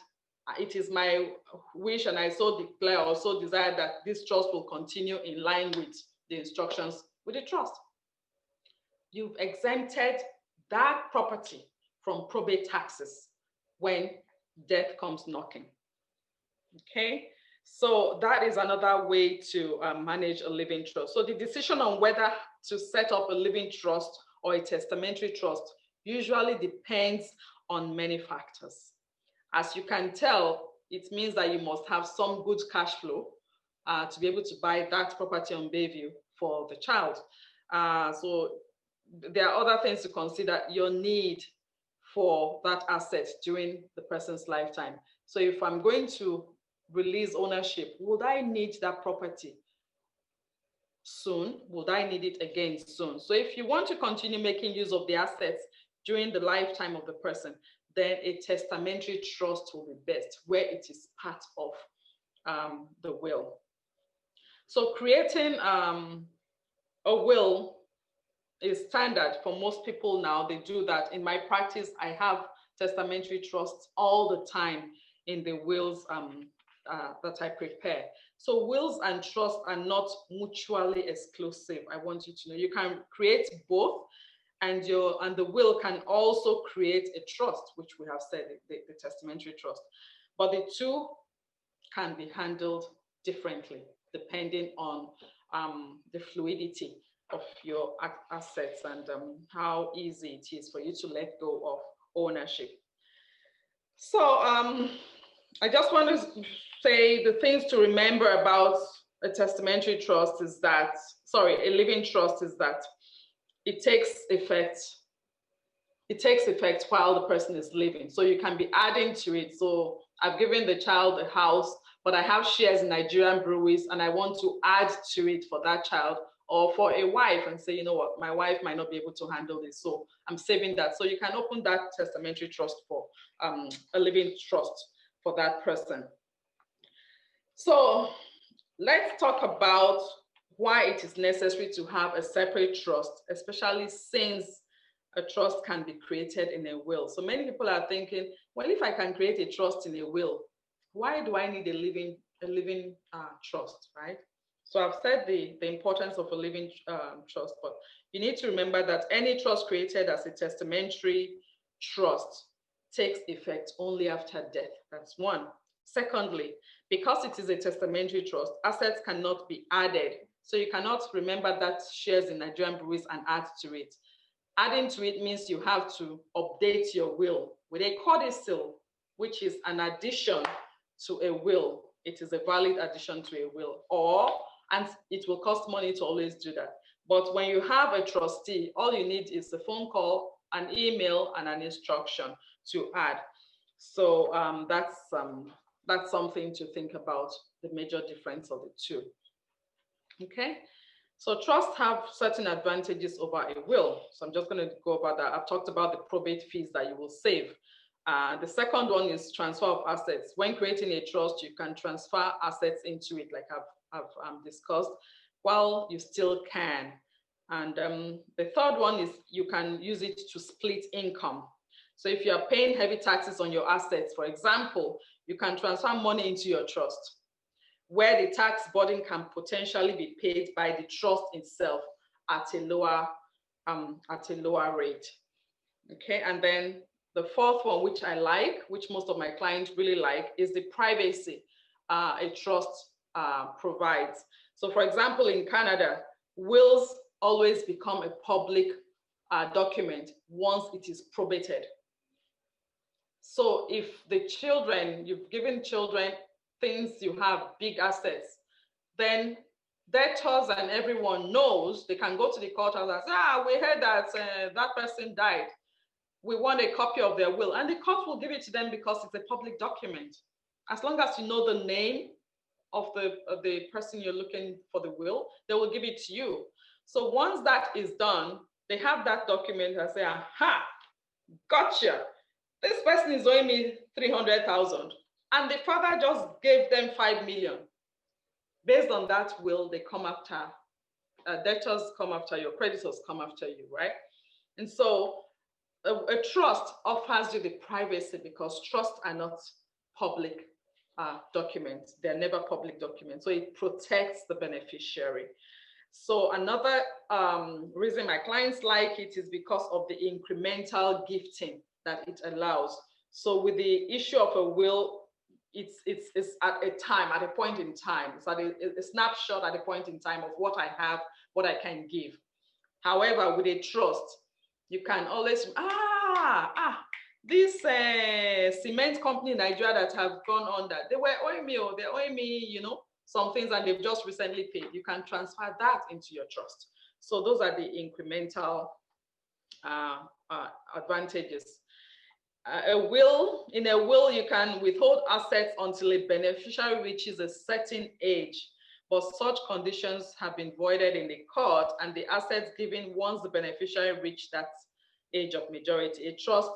Speaker 2: it is my wish, and I so declare or so desire that this trust will continue in line with the instructions with the trust. You've exempted that property from probate taxes when death comes knocking. Okay, so that is another way to manage a living trust. So the decision on whether to set up a living trust or a testamentary trust usually depends on many factors. As you can tell, it means that you must have some good cash flow to be able to buy that property on Bayview for the child. So there are other things to consider: your need for that asset during the person's lifetime. So if I'm going to release ownership, would I need that property soon? Would I need it again soon? So if you want to continue making use of the assets during the lifetime of the person, then a testamentary trust will be best, where it is part of the will. So creating a will is standard for most people now. They do that. In my practice, I have testamentary trusts all the time in the wills that I prepare. So wills and trusts are not mutually exclusive. I want you to know you can create both, and the will can also create a trust, which we have said, the testamentary trust. But the two can be handled differently depending on the fluidity of your assets and how easy it is for you to let go of ownership. So I just want to say the things to remember about a testamentary trust is that, a living trust is that it takes effect while the person is living. So you can be adding to it. So I've given the child a house, but I have shares in Nigerian breweries and I want to add to it for that child, or for a wife and say, you know what, my wife might not be able to handle this, so I'm saving that. So you can open that testamentary trust for a living trust for that person. So let's talk about why it is necessary to have a separate trust, especially since a trust can be created in a will. So many people are thinking, well, if I can create a trust in a will, why do I need a living trust, right? So I've said the importance of a living trust, but you need to remember that any trust created as a testamentary trust takes effect only after death. That's one. Secondly, because it is a testamentary trust, assets cannot be added. So you cannot remember that shares in Nigerian breweries and add to it. Adding to it means you have to update your will with a codicil, which is an addition to a will. It is a valid addition to a will, and it will cost money to always do that. But when you have a trustee, all you need is a phone call, an email, and an instruction to add. So that's something to think about, the major difference of the two. Okay. So trusts have certain advantages over a will. So I'm just going to go over that. I've talked about the probate fees that you will save. The second one is transfer of assets. When creating a trust, you can transfer assets into it, like I've discussed, while you still can. And the third one is you can use it to split income. So if you're paying heavy taxes on your assets, for example, you can transfer money into your trust, where the tax burden can potentially be paid by the trust itself at a lower rate. Okay, and then the fourth one, which I like, which most of my clients really like, is the privacy a trust provides. So for example, in Canada, wills always become a public document once it is probated. So if you've given children things, you have big assets, then debtors and everyone knows, they can go to the court and say, we heard that that person died. We want a copy of their will. And the court will give it to them because it's a public document. As long as you know the name of the person you're looking for the will, they will give it to you. So once that is done, they have that document and say, aha, gotcha. This person is owing me 300,000. And the father just gave them 5 million. Based on that will, they come after, debtors come after you, creditors come after you, right? And so a trust offers you the privacy because trusts are not public documents. They're never public documents. So it protects the beneficiary. So another reason my clients like it is because of the incremental gifting that it allows. So with the issue of a will, it's at a time, at a point in time. It's at a snapshot at a point in time of what I have, what I can give. However, with a trust, you can always, this cement company in Nigeria that have gone under, they were owing me, or they're owing me, you know, some things, and they've just recently paid. You can transfer that into your trust. So those are the incremental advantages. In a will, you can withhold assets until a beneficiary reaches a certain age, but such conditions have been voided in the court, and the assets given once the beneficiary reached that age of majority. A trust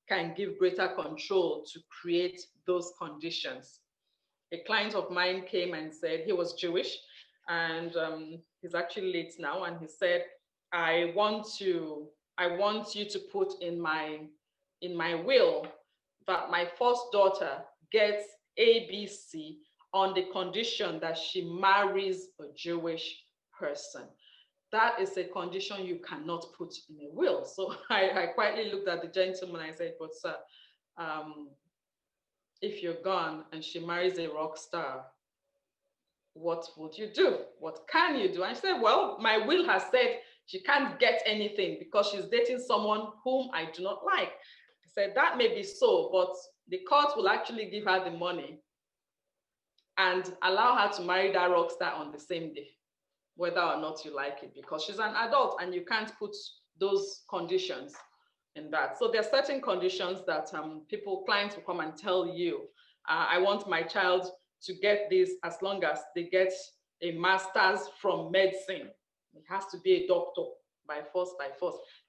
Speaker 2: can give greater control to create those conditions. A client of mine came and said he was Jewish, and he's actually late now, and he said, I want you to put in my will that my first daughter gets ABC on the condition that she marries a Jewish person. That is a condition you cannot put in a will. So I quietly looked at the gentleman and I said, but sir, if you're gone and she marries a rock star, what would you do? What can you do? And I said, well, my will has said she can't get anything because she's dating someone whom I do not like. I said, that may be so, but the court will actually give her the money and allow her to marry that rock star on the same day, whether or not you like it, because she's an adult and you can't put those conditions in that. So there are certain conditions that clients will come and tell you, I want my child to get this as long as they get a master's from medicine. It has to be a doctor by force.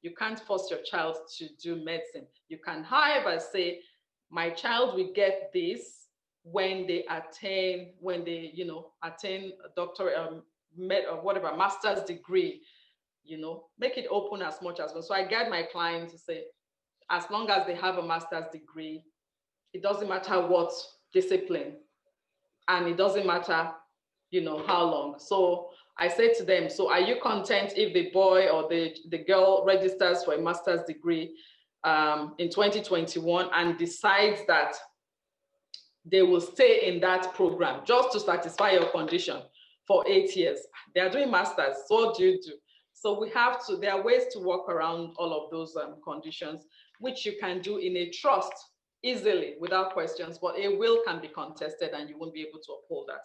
Speaker 2: You can't force your child to do medicine. You can, however, say, my child will get this when they attain a doctorate, or whatever, master's degree, make it open as much as possible. So I guide my clients to say, as long as they have a master's degree, it doesn't matter what discipline, and it doesn't matter, how long. So I say to them, so are you content if the boy or the girl registers for a master's degree in 2021 and decides that they will stay in that program just to satisfy your condition for 8 years? They are doing masters, so what do you do? So there are ways to work around all of those conditions, which you can do in a trust easily without questions, but a will can be contested and you won't be able to uphold that.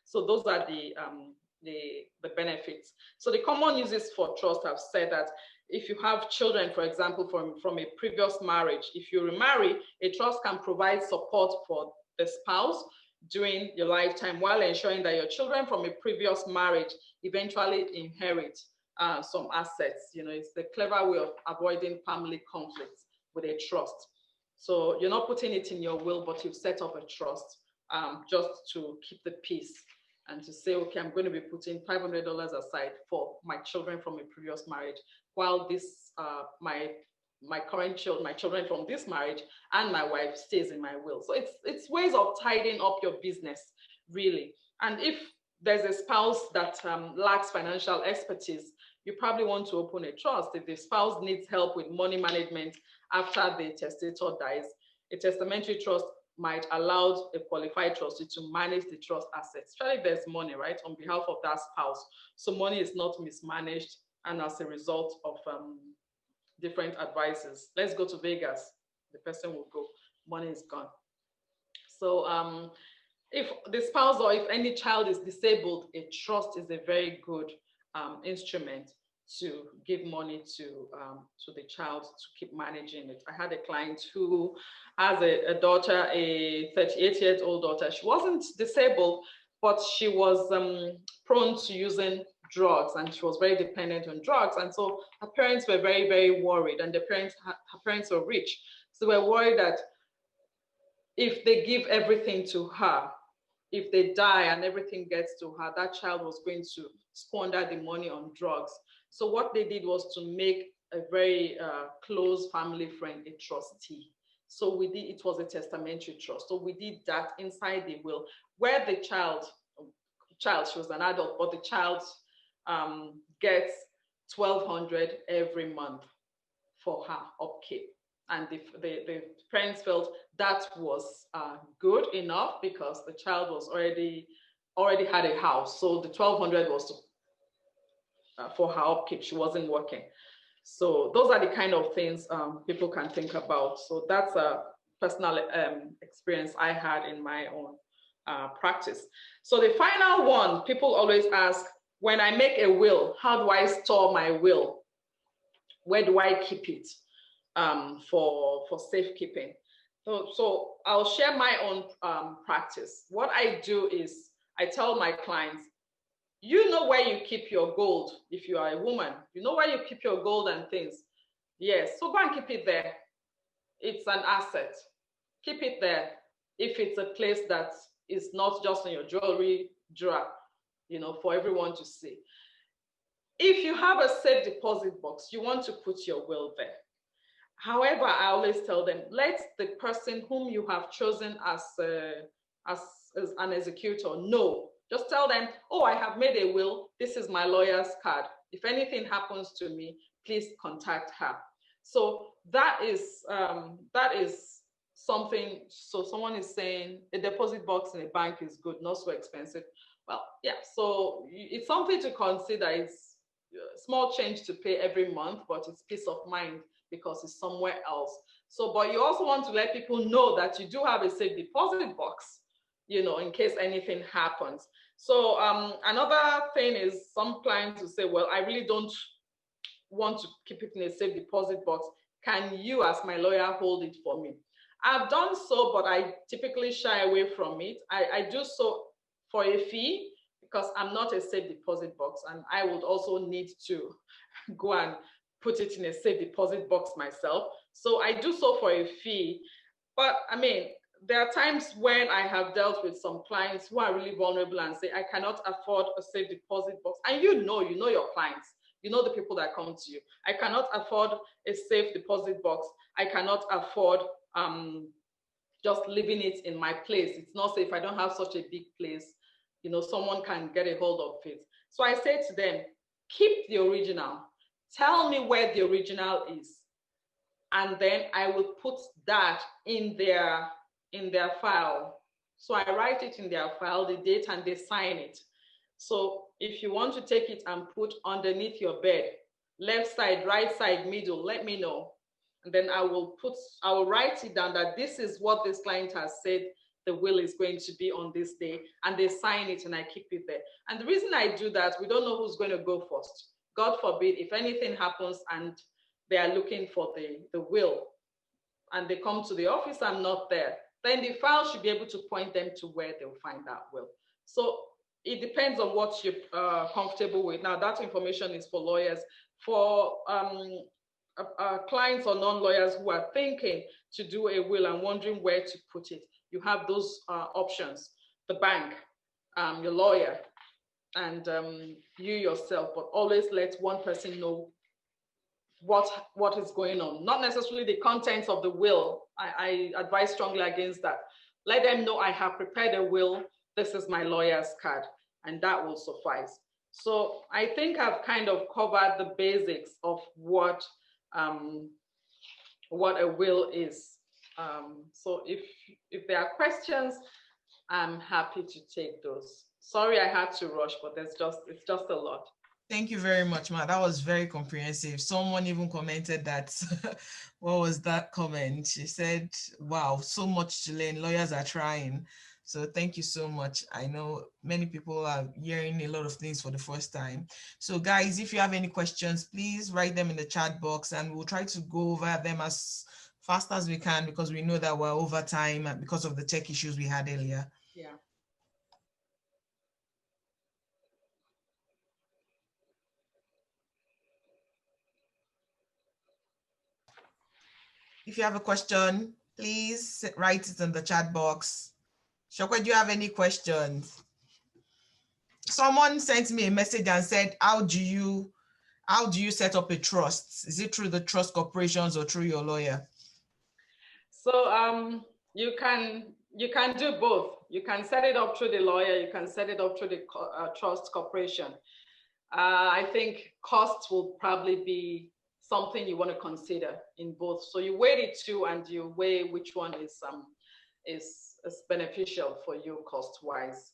Speaker 2: So those are the benefits. So the common uses for trust have said that if you have children, for example, from a previous marriage, if you remarry, a trust can provide support for the spouse during your lifetime while ensuring that your children from a previous marriage eventually inherit some assets. It's the clever way of avoiding family conflicts with a trust. So you're not putting it in your will, but you've set up a trust just to keep the peace and to say, okay, I'm going to be putting $500 aside for my children from a previous marriage, while this my children from this marriage and my wife stays in my will. So it's ways of tidying up your business, really. And if there's a spouse that lacks financial expertise, you probably want to open a trust. If the spouse needs help with money management after the testator dies, a testamentary trust might allow a qualified trustee to manage the trust assets. Especially if there's money, right, on behalf of that spouse. So money is not mismanaged, and as a result of different advices. Let's go to Vegas. The person will go, money is gone. So if the spouse or if any child is disabled, a trust is a very good instrument to give money to the child to keep managing it. I had a client who has a daughter, a 38-year-old daughter. She wasn't disabled, but she was prone to using drugs, and she was very dependent on drugs. And so her parents were very, very worried, and her parents were rich. So they were worried that if they give everything to her, if they die and everything gets to her, that child was going to squander the money on drugs. So what they did was to make a very close family friend a trustee. So we did, it was a testamentary trust. So we did that inside the will, where the child, she was an adult, but the child gets 1,200 every month for her upkeep. And the parents felt that was good enough because the child was already had a house. So the 1,200 was for her upkeep. She wasn't working. So those are the kind of things people can think about. So that's a personal experience I had in my own practice. So the final one, people always ask, when I make a will, how do I store my will? Where do I keep it for safekeeping? So I'll share my own practice. What I do is I tell my clients, you know where you keep your gold. If you are a woman, you know where you keep your gold and things. Yes, so go and keep it there. It's an asset. Keep it there. If it's a place that is not just in your jewelry drawer, you know, for everyone to see. If you have a safe deposit box, you want to put your will there. However, I always tell them, let the person whom you have chosen as an executor know. Just tell them, oh, I have made a will. This is my lawyer's card. If anything happens to me, please contact her. So that is something. So someone is saying a deposit box in a bank is good, not so expensive. Well, yeah. So it's something to consider. It's small change to pay every month, but it's peace of mind because it's somewhere else. So, but you also want to let people know that you do have a safe deposit box, you know, in case anything happens. So another thing is some clients will say, well, I really don't want to keep it in a safe deposit box. Can you, as my lawyer, hold it for me? I've done so, but I typically shy away from it. I do so for a fee because I'm not a safe deposit box, and I would also need to go and put it in a safe deposit box myself. So I do so for a fee. But I mean, there are times when I have dealt with some clients who are really vulnerable and say, I cannot afford a safe deposit box. And you know your clients, you know the people that come to you. I cannot afford a safe deposit box. I cannot afford just leaving it in my place. It's not safe. I don't have such a big place. You know, someone can get a hold of it. So I say to them, keep the original. Tell me where the original is. And then I will put that in their file. So I write it in their file, the date, and they sign it. So if you want to take it and put underneath your bed, left side, right side, middle, let me know. And then I will write it down that this is what this client has said the will is going to be on this day, and they sign it and I keep it there. And the reason I do that, we don't know who's going to go first. God forbid, if anything happens and they are looking for the will and they come to the office, I'm not there, then the file should be able to point them to where they'll find that will. So it depends on what you're comfortable with. Now, that information is for lawyers. For clients or non-lawyers who are thinking to do a will and wondering where to put it, you have those options: the bank, your lawyer, and you yourself. But always let one person know what is going on, not necessarily the contents of the will. I advise strongly against that. Let them know I have prepared a will. This is my lawyer's card, and that will suffice. So I think I've kind of covered the basics of what a will is. So if there are questions, I'm happy to take those. Sorry I had to rush, but it's just a lot.
Speaker 3: Thank you very much, Ma. That was very comprehensive. Someone even commented that, what was that comment? She said, wow, so much to learn. Lawyers are trying. So thank you so much. I know many people are hearing a lot of things for the first time. So guys, if you have any questions, please write them in the chat box and we'll try to go over them as fast as we can because we know that we're over time because of the tech issues we had earlier.
Speaker 2: Yeah.
Speaker 3: If you have a question, please write it in the chat box. Shokwe, do you have any questions? Someone sent me a message and said, how do you set up a trust? Is it through the trust corporations or through your lawyer?
Speaker 2: So you can do both. You can set it up through the lawyer. You can set it up through the trust corporation. I think costs will probably be something you want to consider in both. So you weigh the two and you weigh which one is beneficial for you cost-wise.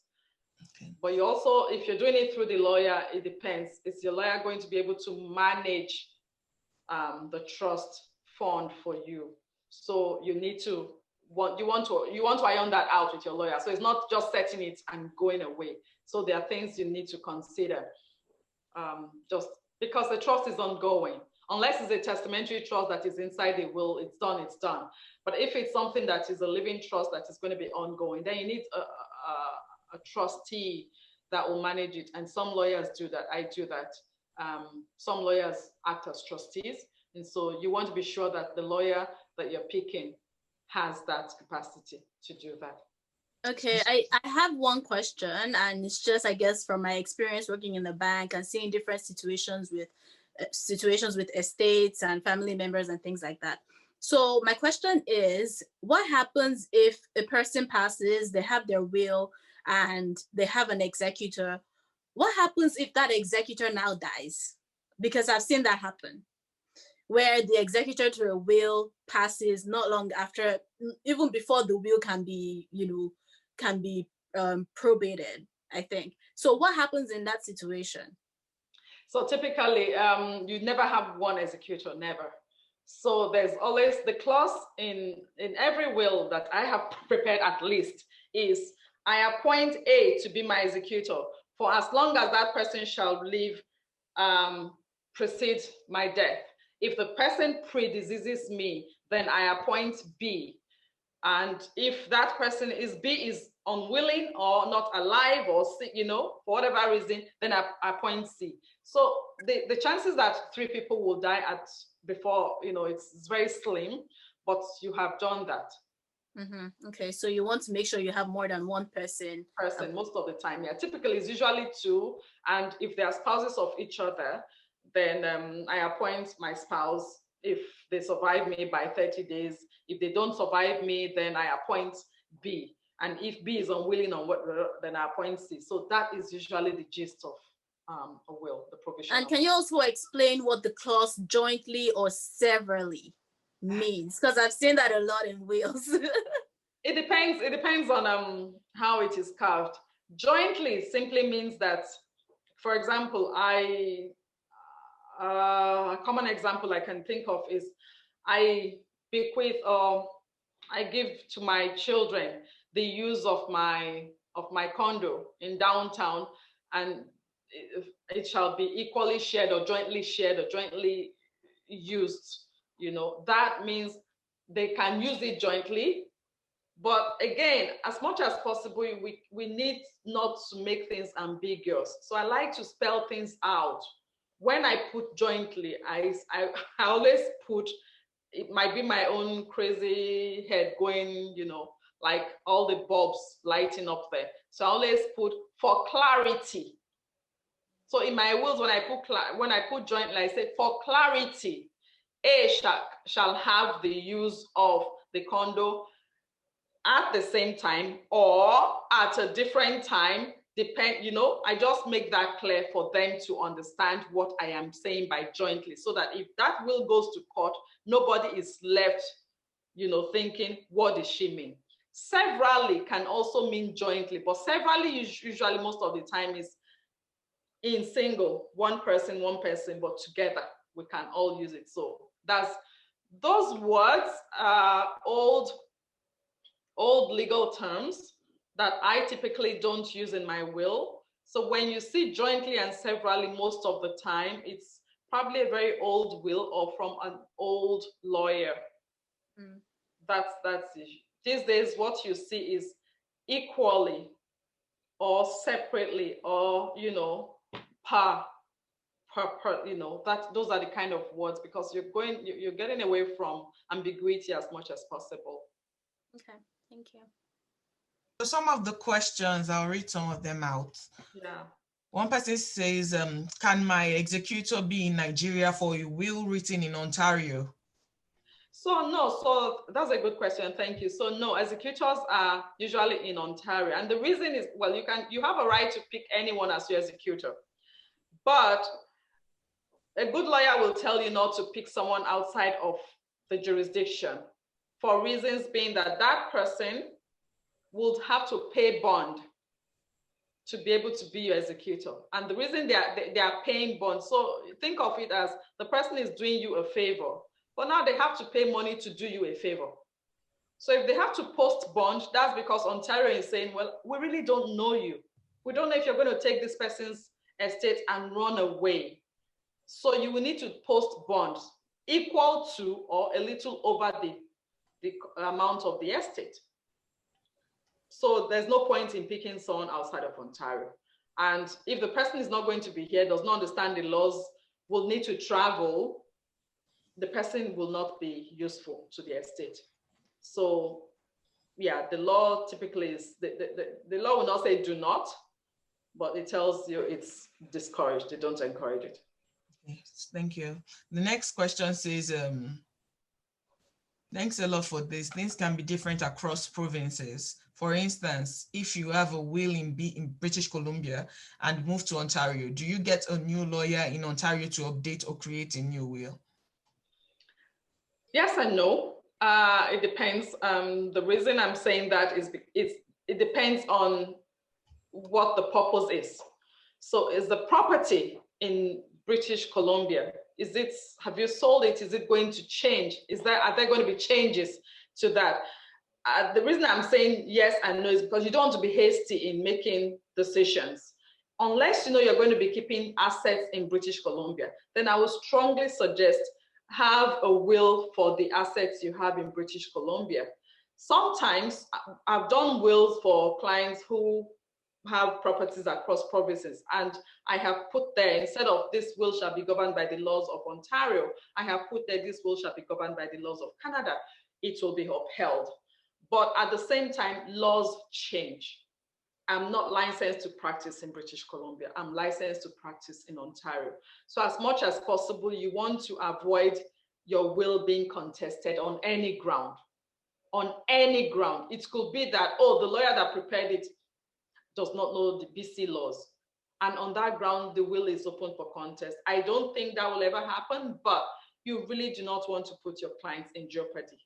Speaker 2: Okay. But you also, if you're doing it through the lawyer, it depends. Is your lawyer going to be able to manage the trust fund for you? So you need to you want to iron that out with your lawyer. So it's not just setting it and going away. So there are things you need to consider. Just because the trust is ongoing, unless it's a testamentary trust that is inside the will, it's done, it's done. But if it's something that is a living trust that is going to be ongoing, then you need a trustee that will manage it. And some lawyers do that. I do that. Some lawyers act as trustees. And so you want to be sure that the lawyer that you're picking has that capacity to do that.
Speaker 1: Okay, I have one question, and it's just, I guess, from my experience working in the bank and seeing different situations with estates and family members and things like that. So my question is, what happens if a person passes, they have their will, and they have an executor? What happens if that executor now dies? Because I've seen that happen, where the executor to a will passes not long after, even before the will can be, probated, I think. So what happens in that situation?
Speaker 2: So typically, you never have one executor, never. So there's always the clause in every will that I have prepared, at least, is I appoint A to be my executor for as long as that person shall live, precede my death. If the person predeceases me, then I appoint B. And if that person B is unwilling or not alive or sick, for whatever reason, then I appoint C. So the chances that 3 people will die before, it's very slim, but you have done that.
Speaker 1: Mm-hmm. Okay, so you want to make sure you have more than one person.
Speaker 2: Most of the time, yeah. Typically, it's usually 2, and if they are spouses of each other, then I appoint my spouse if they survive me by 30 days. If they don't survive me, then I appoint B. And if B is unwilling on what, then I appoint C. So that is usually the gist of a will, the provision.
Speaker 1: And can you also explain what the clause jointly or severally means? Because I've seen that a lot in wills.
Speaker 2: It depends on how it is carved. Jointly simply means that, for example, a common example I can think of is I bequeath or I give to my children the use of my condo in downtown, and it shall be equally shared or jointly used. That means they can use it jointly. But again, as much as possible, we need not to make things ambiguous. So I like to spell things out. When I put jointly, I always put, it might be my own crazy head going, like all the bulbs lighting up there. So I always put for clarity. So in my wills, when I put jointly, I say for clarity, A shall have the use of the condo at the same time or at a different time, I just make that clear for them to understand what I am saying by jointly, so that if that will goes to court, nobody is left, thinking, what does she mean? Severally can also mean jointly, but severally usually most of the time is in single, one person, but together we can all use it. So those words are old legal terms that I typically don't use in my will. So when you see jointly and severally, most of the time, it's probably a very old will or from an old lawyer. Mm. That's it. These days, what you see is equally or separately or, per you know, that those are the kind of words, because you're getting away from ambiguity as much as possible.
Speaker 1: Okay, thank you.
Speaker 3: So some of the questions, I'll read some of them out.
Speaker 2: Yeah.
Speaker 3: One person says, can my executor be in Nigeria for a will written in Ontario?
Speaker 2: So no, so that's a good question. Thank you. So no, executors are usually in Ontario. And the reason is, well, you have a right to pick anyone as your executor, but a good lawyer will tell you not to pick someone outside of the jurisdiction, for reasons being that that person would have to pay bond to be able to be your executor. And the reason they are paying bond, so think of it as the person is doing you a favor, but now they have to pay money to do you a favor. So if they have to post bond, that's because Ontario is saying, well, we really don't know you. We don't know if you're going to take this person's estate and run away. So you will need to post bonds equal to or a little over the amount of the estate. So there's no point in picking someone outside of Ontario. And if the person is not going to be here, does not understand the laws, will need to travel, the person will not be useful to the estate. So yeah, the law typically is, the law will not say do not, but it tells you it's discouraged. They don't encourage it.
Speaker 3: Yes, thank you. The next question says, thanks a lot for this. Things can be different across provinces. For instance, if you have a will in British Columbia and move to Ontario, do you get a new lawyer in Ontario to update or create a new will?
Speaker 2: Yes and no. It depends. The reason I'm saying that is it depends on what the purpose is. So is the property in British Columbia, have you sold it? Is it going to change? Are there going to be changes to that? The reason I'm saying yes and no is because you don't want to be hasty in making decisions. Unless you know you're going to be keeping assets in British Columbia, then I would strongly suggest have a will for the assets you have in British Columbia. Sometimes I've done wills for clients who have properties across provinces, and I have put there, instead of this will shall be governed by the laws of Ontario, I have put there this will shall be governed by the laws of Canada. It will be upheld. But at the same time, laws change. I'm not licensed to practice in British Columbia. I'm licensed to practice in Ontario. So as much as possible, you want to avoid your will being contested on any ground. On any ground. It could be that, oh, the lawyer that prepared it does not know the BC laws. And on that ground, the will is open for contest. I don't think that will ever happen, but you really do not want to put your clients in jeopardy.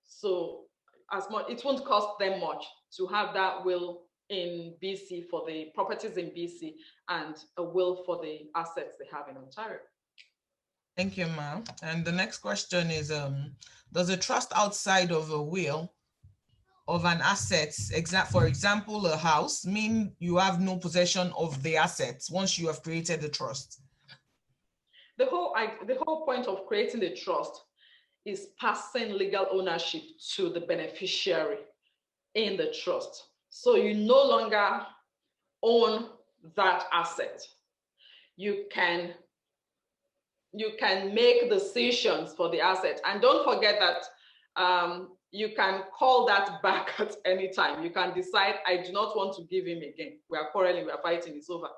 Speaker 2: So it won't cost them much to have that will in BC for the properties in BC and a will for the assets they have in Ontario.
Speaker 3: Thank you, ma'am. And the next question is, does a trust outside of a will of an asset, for example, a house, mean you have no possession of the assets once you have created the trust?
Speaker 2: The whole point of creating the trust is passing legal ownership to the beneficiary in the trust. So you no longer own that asset. You can make decisions for the asset. And don't forget that you can call that back at any time. You can decide, I do not want to give him again. We are quarreling, we are fighting, it's over.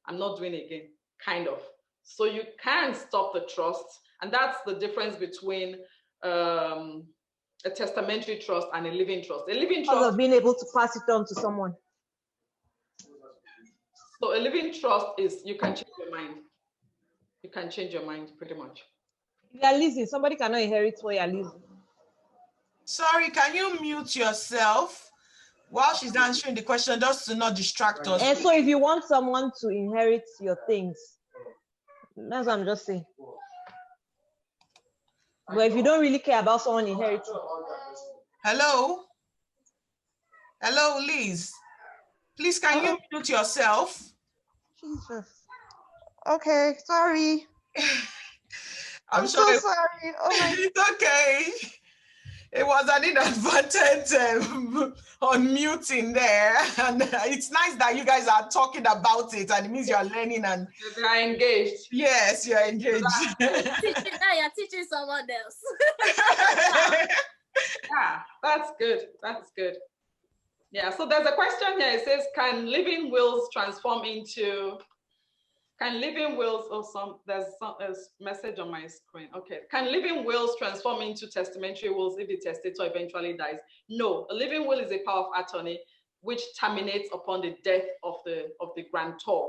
Speaker 2: I'm not doing it again, kind of. So you can stop the trust. And that's the difference between a testamentary trust and a living trust. A living trust
Speaker 6: of being able to pass it on to someone.
Speaker 2: So a living trust is you can change your mind. You can change your mind pretty much.
Speaker 6: If you are leasing, somebody cannot inherit what you are leasing.
Speaker 3: Sorry, can you mute yourself while she's answering the question, just to not distract us?
Speaker 6: And so if you want someone to inherit your things, that's what I'm just saying. But if you don't really care about someone inheriting.
Speaker 3: Hello? Hello, Liz. Please, can you mute yourself?
Speaker 7: Jesus. Okay, sorry.
Speaker 3: I'm
Speaker 7: so sorry. Oh my.
Speaker 3: It's okay. It was an inadvertent unmuting there, and it's nice that you guys are talking about it, and it means you're learning and
Speaker 2: They are engaged.
Speaker 3: yes, you're engaged.
Speaker 1: Now you're teaching someone else.
Speaker 2: Yeah, that's good. That's good. Yeah, so there's a question here. It says, can living wills transform into, there's a message on my screen. Okay. Can living wills transform into testamentary wills if the testator eventually dies? No, a living will is a power of attorney which terminates upon the death of the grantor.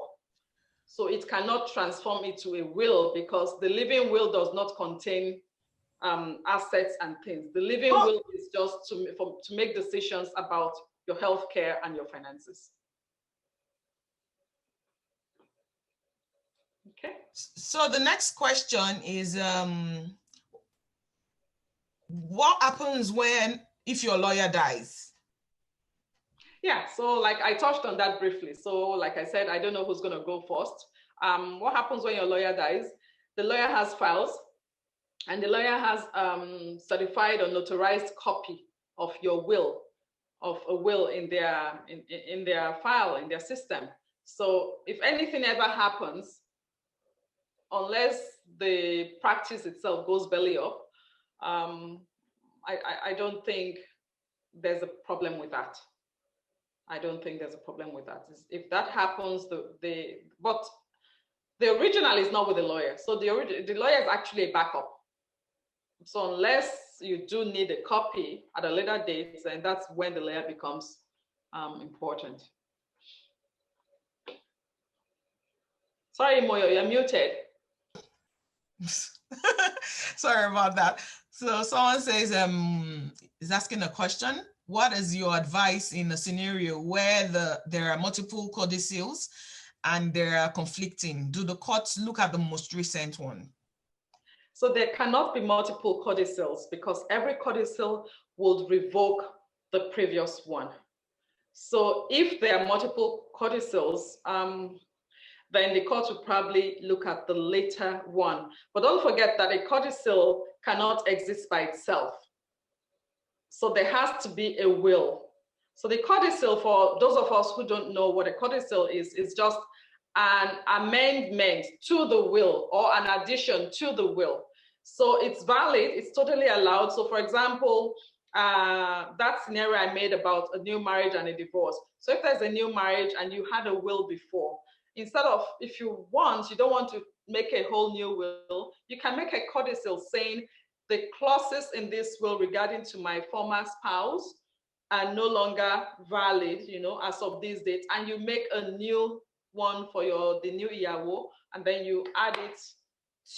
Speaker 2: So it cannot transform into a will because the living will does not contain assets and things. The living will is just to make decisions about your health care and your finances. Okay.
Speaker 3: So the next question is, what happens if your lawyer dies?
Speaker 2: Yeah, so like I touched on that briefly. So like I said, I don't know who's going to go first. What happens when your lawyer dies? The lawyer has files, and the lawyer has certified or notarized copy of your will, of a will in their file, in their system. So if anything ever happens, unless the practice itself goes belly up, I don't think there's a problem with that. I don't think there's a problem with that. If that happens, but the original is not with the lawyer. So the lawyer is actually a backup. So unless you do need a copy at a later date, then that's when the lawyer becomes important. Sorry, Moyo, you're muted.
Speaker 3: Sorry about that. So someone says, is asking a question. What is your advice in a scenario where there are multiple codicils and they are conflicting? Do the courts look at the most recent one?
Speaker 2: So there cannot be multiple codicils because every codicil would revoke the previous one. So if there are multiple codicils, then the court will probably look at the later one. But don't forget that a codicil cannot exist by itself. So there has to be a will. So the codicil, for those of us who don't know what a codicil is just an amendment to the will or an addition to the will. So it's valid, it's totally allowed. So for example, that scenario I made about a new marriage and a divorce. So if there's a new marriage and you had a will before, instead of, if you don't want to make a whole new will, you can make a codicil saying the clauses in this will regarding to my former spouse are no longer valid, as of this date, and you make a new one for the new Iyawo, and then you add it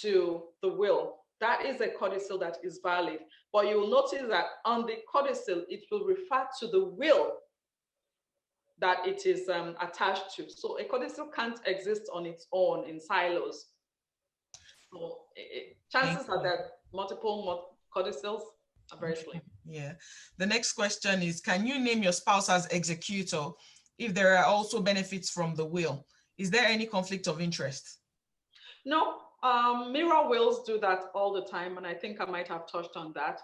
Speaker 2: to the will. That is a codicil that is valid. But you will notice that on the codicil, it will refer to the will that it is attached to. So a codicil can't exist on its own in silos. So chances are that multiple codicils are very slim.
Speaker 3: Yeah. The next question is, can you name your spouse as executor if there are also benefits from the will? Is there any conflict of interest?
Speaker 2: No, mirror wills do that all the time, and I think I might have touched on that.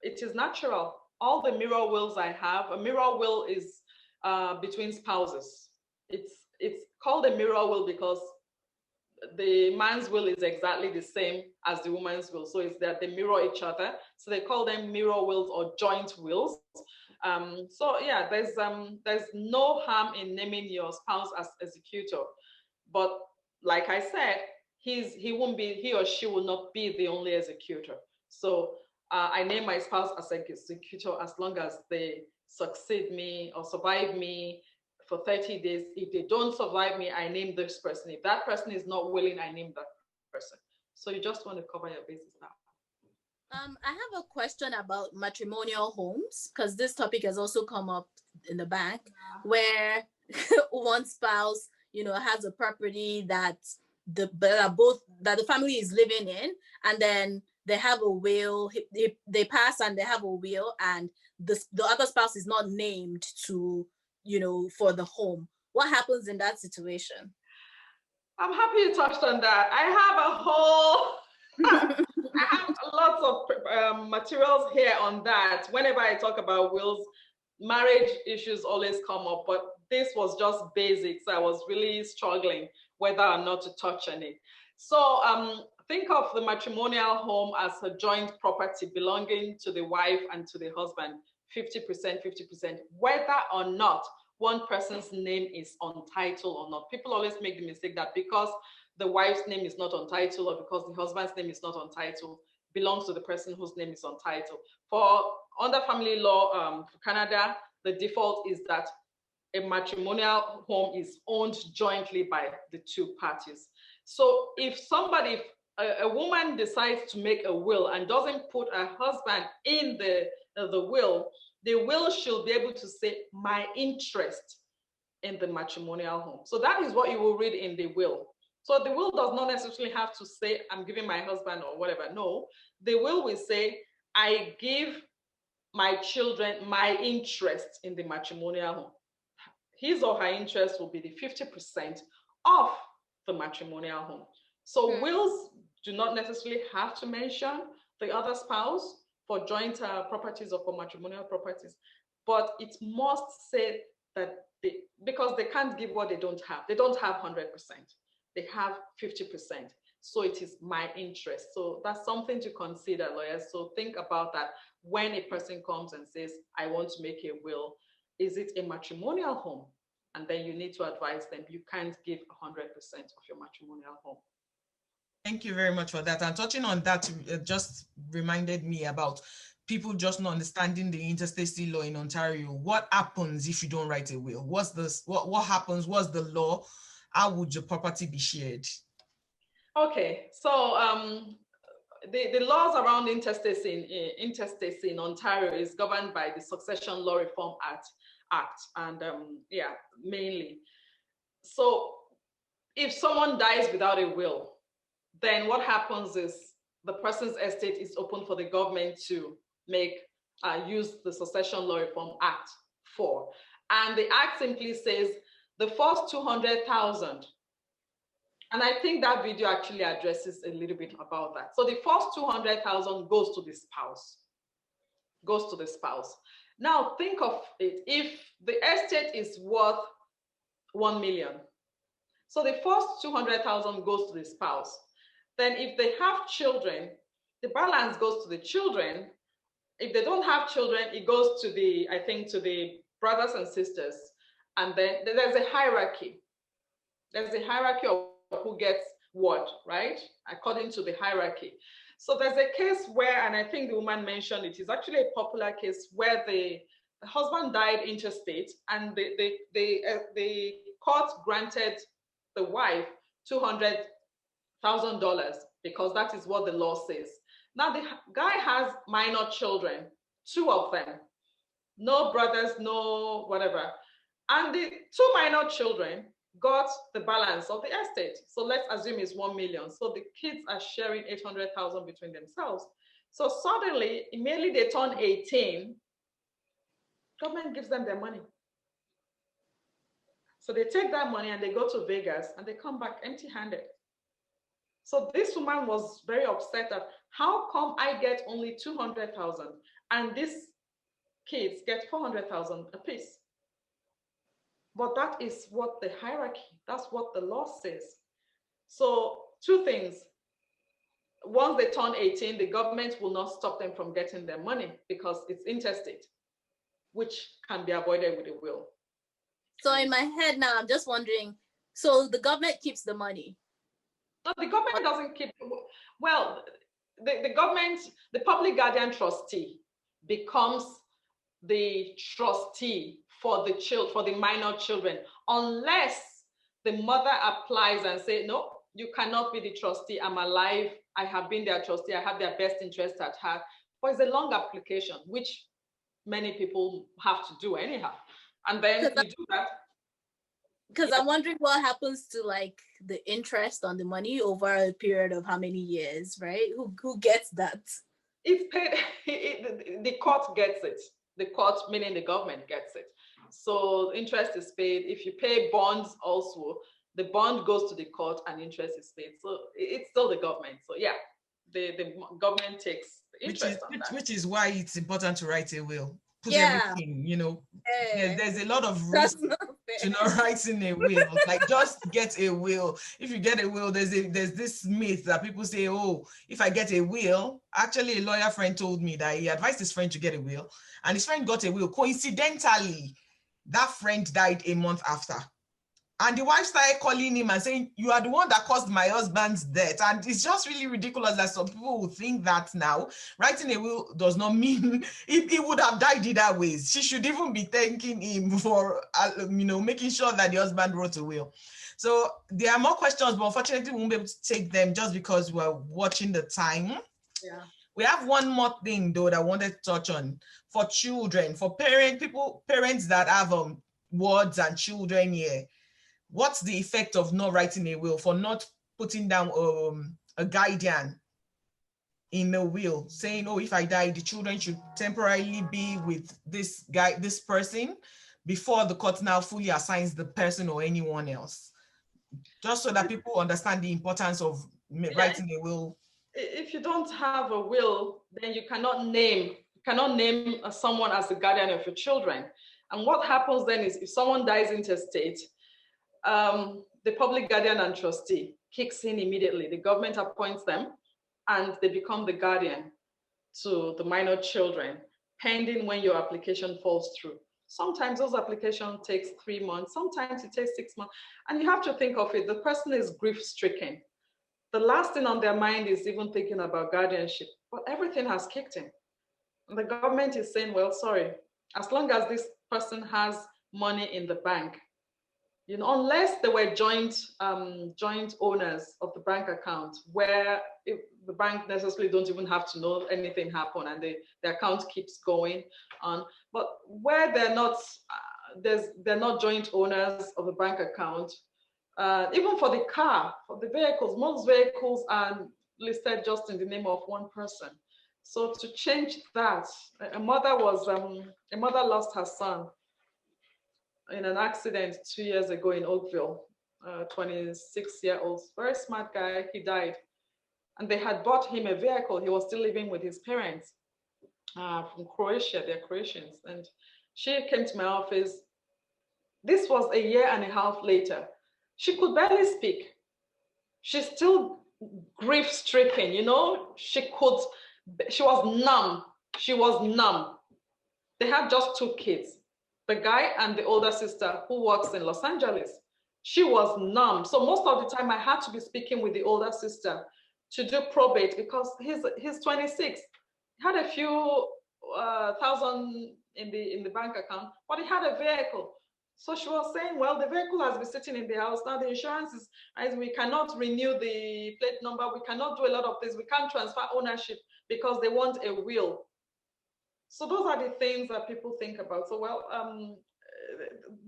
Speaker 2: It is natural. All the mirror wills I have, a mirror will is between spouses. It's called a mirror will because the man's will is exactly the same as the woman's will. So it's that they mirror each other. So they call them mirror wills or joint wills. So yeah, there's no harm in naming your spouse as executor. But like I said, he or she will not be the only executor. So I name my spouse as executor as long as they succeed me or survive me for 30 days. If they don't survive me, I name this person. If that person is not willing, I name that person. So you just want to cover your bases now.
Speaker 1: I have a question about matrimonial homes, because this topic has also come up in the bank, where one spouse, has a property that the family is living in, and then they have a will. They pass and they have a will, and the other spouse is not named to, for the home. What happens in that situation?
Speaker 2: I'm happy you touched on that. I have a whole I have lots of materials here on that. Whenever I talk about wills, marriage issues always come up, but this was just basics. I was really struggling whether or not to touch on it. So think of the matrimonial home as a joint property belonging to the wife and to the husband, 50%, 50%, whether or not one person's name is on title or not. People always make the mistake that because the wife's name is not on title or because the husband's name is not on title, belongs to the person whose name is on title. For under family law for Canada, the default is that a matrimonial home is owned jointly by the two parties. So if somebody, a woman decides to make a will and doesn't put her husband in the will should be able to say, my interest in the matrimonial home. So that is what you will read in the will. So the will does not necessarily have to say, I'm giving my husband or whatever. No, the will say, I give my children my interest in the matrimonial home. His or her interest will be the 50% of the matrimonial home. So wills do not necessarily have to mention the other spouse for joint properties or for matrimonial properties, but it must say that because they can't give what they don't have. They don't have 100%. They have 50%. So it is my interest. So that's something to consider, lawyers. So think about that when a person comes and says, I want to make a will. Is it a matrimonial home? And then you need to advise them, you can't give 100% of your matrimonial home.
Speaker 3: Thank you very much for that. And touching on that, just reminded me about people just not understanding the intestacy law in Ontario. What happens if you don't write a will? What's this? What happens? What's the law? How would your property be shared?
Speaker 2: Okay, so the laws around intestacy in Ontario is governed by the Succession Law Reform Act, and yeah, mainly. So if someone dies without a will, then what happens is the person's estate is open for the government to make use the Succession Law Reform Act for. And the act simply says the first 200,000. And I think that video actually addresses a little bit about that. So the first 200,000 goes to the spouse, goes to the spouse. Now think of it, if the estate is worth 1 million, so the first 200,000 goes to the spouse. Then if they have children, the balance goes to the children. If they don't have children, it goes to the, I think, to the brothers and sisters. And then there's a hierarchy. There's a hierarchy of who gets what, right? According to the hierarchy. So there's a case where, and I think the woman mentioned it, is actually a popular case where the husband died interstate and the court granted the wife $200,000 because that is what the law says. Now the guy has minor children, 2 of them, no brothers, no whatever. And the 2 minor children got the balance of the estate. So let's assume it's 1 million. So the kids are sharing 800,000 between themselves. So suddenly, immediately they turn 18, government gives them their money. So they take that money and they go to Vegas and they come back empty-handed. So this woman was very upset that how come I get only 200,000 and these kids get 400,000 apiece? But that is what the hierarchy, that's what the law says. So 2 things. Once they turn 18, the government will not stop them from getting their money because it's interstate, which can be avoided with a will.
Speaker 1: So in my head now, I'm just wondering, so the government keeps the money?
Speaker 2: No, the government doesn't keep, well, the government, the public guardian trustee becomes the trustee for the minor children, unless the mother applies and say, no, you cannot be the trustee. I'm alive. I have been their trustee. I have their best interest at heart. But it's a long application, which many people have to do anyhow. And then you do that.
Speaker 1: Because I'm wondering what happens to like the interest on the money over a period of how many years, right? Who gets that?
Speaker 2: It's paid, the court gets it. The court, meaning the government, gets it. So interest is paid. If you pay bonds also, the bond goes to the court and interest is paid. So it's still the government. So yeah, the government takes the
Speaker 3: Which is why it's important to write a will. Put
Speaker 1: Yeah.
Speaker 3: everything, you know.
Speaker 1: Yeah.
Speaker 3: There's a lot of risk to not writing a will. Like, just get a will. If you get a will, there's this myth that people say, oh, if I get a will, actually a lawyer friend told me that he advised his friend to get a will, and his friend got a will. Coincidentally, that friend died a month after. And the wife started calling him and saying, you are the one that caused my husband's death. And it's just really ridiculous that some people will think that now writing a will does not mean he would have died either ways. She should even be thanking him for, making sure that the husband wrote a will. So there are more questions, but unfortunately we won't be able to take them just because we're watching the time.
Speaker 2: Yeah.
Speaker 3: We have one more thing though that I wanted to touch on for children, for parents that have wards and children here. What's the effect of not writing a will, for not putting down a guardian in a will, saying, oh, if I die, the children should temporarily be with this person before the court now fully assigns the person or anyone else? Just so that people understand the importance of writing a will.
Speaker 2: If you don't have a will, then you cannot name someone as the guardian of your children. And what happens then is, if someone dies intestate, the public guardian and trustee kicks in immediately. The government appoints them and they become the guardian to the minor children, pending when your application falls through. Sometimes those applications takes 3 months, sometimes it takes 6 months. And you have to think of it, the person is grief-stricken. The last thing on their mind is even thinking about guardianship, but everything has kicked in. And the government is saying, well, sorry, as long as this person has money in the bank, unless they were joint owners of the bank account, where the bank necessarily don't even have to know anything happened and the account keeps going on. But where they're not joint owners of the bank account, even for the car, for the vehicles, most vehicles are listed just in the name of one person. So to change that, a mother lost her son in an accident 2 years ago in Oakville. 26-year-old, very smart guy, he died. And they had bought him a vehicle. He was still living with his parents from Croatia, they're Croatians. And she came to my office. This was a year and a half later. She could barely speak. She's still grief-stricken, she was numb. She was numb. They had just 2 kids, the guy and the older sister who works in Los Angeles. She was numb. So most of the time I had to be speaking with the older sister to do probate, because he's 26. He had a few thousand in the bank account, but he had a vehicle. So she was saying, well, the vehicle has been sitting in the house. Now the insurance is, we cannot renew the plate number. We cannot do a lot of things. We can't transfer ownership because they want a will. So those are the things that people think about. So, well,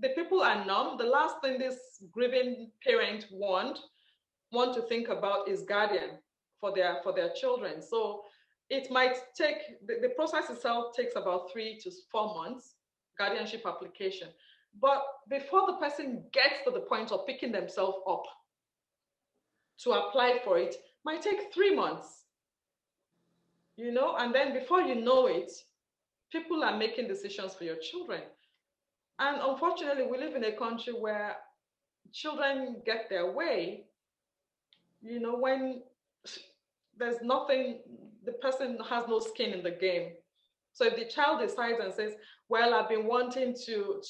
Speaker 2: the people are numb. The last thing this grieving parent want to think about is guardian for their children. So it might take, the process itself takes about 3 to 4 months, guardianship application. But before the person gets to the point of picking themselves up to apply for it, might take 3 months, and then before you know it, people are making decisions for your children. And unfortunately, we live in a country where children get their way, when there's nothing, the person has no skin in the game. So if the child decides and says, well, I've been wanting to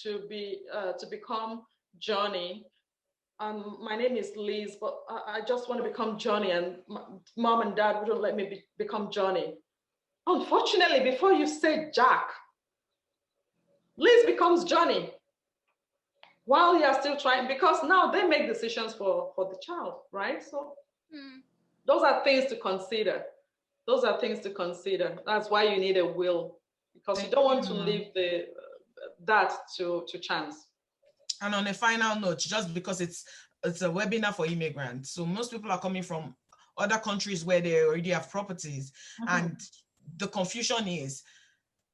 Speaker 2: become Johnny, my name is Liz, but I just want to become Johnny, and mom and dad wouldn't let me become Johnny. Unfortunately, before you say Jack, Liz becomes Johnny while you are still trying, because now they make decisions for the child, right? So those are things to consider. Those are things to consider. That's why you need a will, because you don't want to leave that to chance.
Speaker 3: And on a final note, just because it's a webinar for immigrants, so most people are coming from other countries where they already have properties, and the confusion is,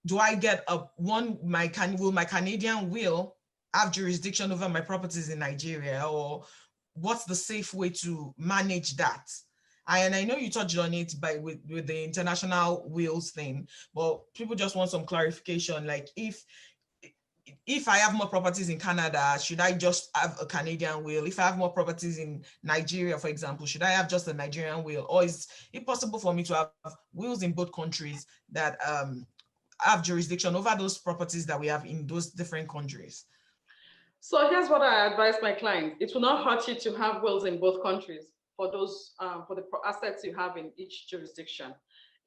Speaker 3: do I get will my Canadian will have jurisdiction over my properties in Nigeria, or what's the safe way to manage that? And I know you touched on it with the international wills thing, but people just want some clarification. Like if I have more properties in Canada, should I just have a Canadian will? If I have more properties in Nigeria, for example, should I have just a Nigerian will? Or is it possible for me to have wills in both countries that have jurisdiction over those properties that we have in those different countries?
Speaker 2: So here's what I advise my clients. It will not hurt you to have wills in both countries for those for the assets you have in each jurisdiction.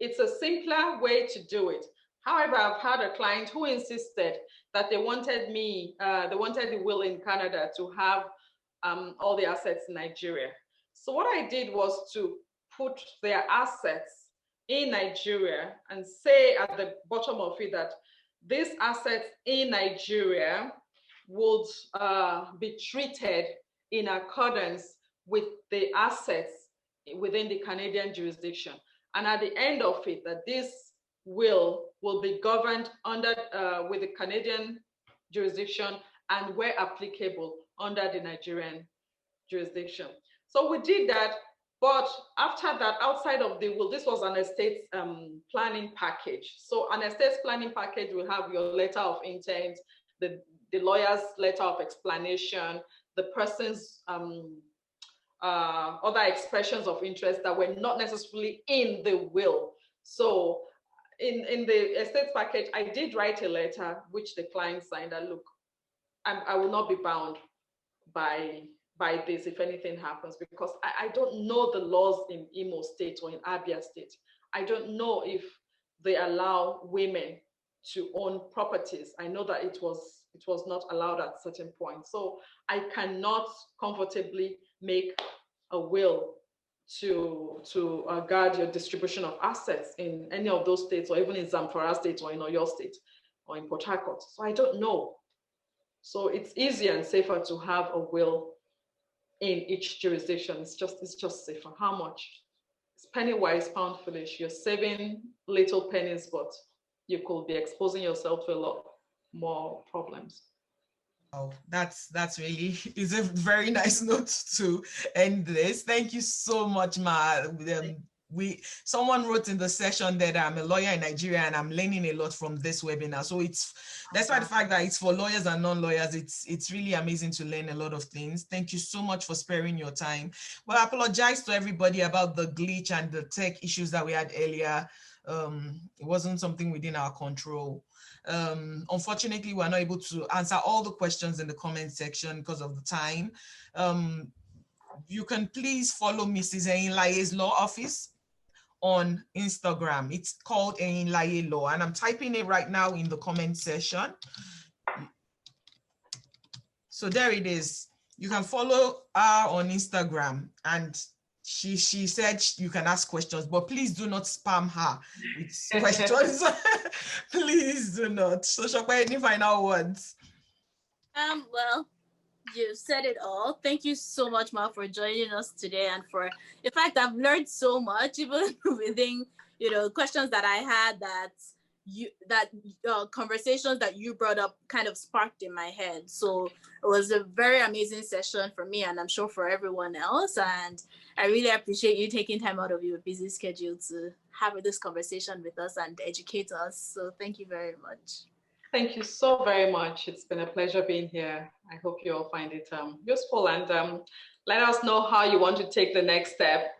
Speaker 2: It's a simpler way to do it. However, I've had a client who insisted that they wanted the will in Canada to have all the assets in Nigeria. So what I did was to put their assets in Nigeria and say at the bottom of it that these assets in Nigeria would be treated in accordance with the assets within the Canadian jurisdiction. And at the end of it, that this will be governed under with the Canadian jurisdiction and where applicable under the Nigerian jurisdiction. So we did that, but after that, outside of the will, this was an estate planning package. So an estate planning package will have your letter of intent, the lawyer's letter of explanation, the person's other expressions of interest that were not necessarily in the will. So in the estate package, I did write a letter which the client signed that, look, I will not be bound by this if anything happens, because I don't know the laws in Imo State or in Abia State. I don't know if they allow women to own properties. I know that it was not allowed at certain points. So I cannot comfortably make a will to guard your distribution of assets in any of those states, or even in Zamfara State or in Oyo State or in Port Harcourt. So I don't know. So it's easier and safer to have a will in each jurisdiction. It's just safer. How much? It's penny wise, pound foolish. You're saving little pennies, but you could be exposing yourself to a lot more problems.
Speaker 3: Oh, that's really is a very nice note to end this. Thank you so much, Ma. Someone wrote in the session that I'm a lawyer in Nigeria and I'm learning a lot from this webinar. So that's why the fact that it's for lawyers and non-lawyers, it's really amazing to learn a lot of things. Thank you so much for sparing your time. Well, I apologize to everybody about the glitch and the tech issues that we had earlier. It wasn't something within our control. Unfortunately, we're not able to answer all the questions in the comment section because of the time. You can please follow Mrs. Enyinlaye's law office on Instagram. It's called Enyinlaye Law, and I'm typing it right now in the comment section. So there it is. You can follow her on Instagram, and she said you can ask questions, but please do not spam her with questions. Please do not. So Shokwe, any final words?
Speaker 1: Well, you said it all. Thank you so much, Ma, for joining us today, and in fact, I've learned so much, even within questions that I had that conversations that you brought up kind of sparked in my head. So it was a very amazing session for me, and I'm sure for everyone else. And I really appreciate you taking time out of your busy schedule to have this conversation with us and educate us. So thank you very much.
Speaker 2: Thank you so very much. It's been a pleasure being here. I hope you all find it useful, and let us know how you want to take the next step.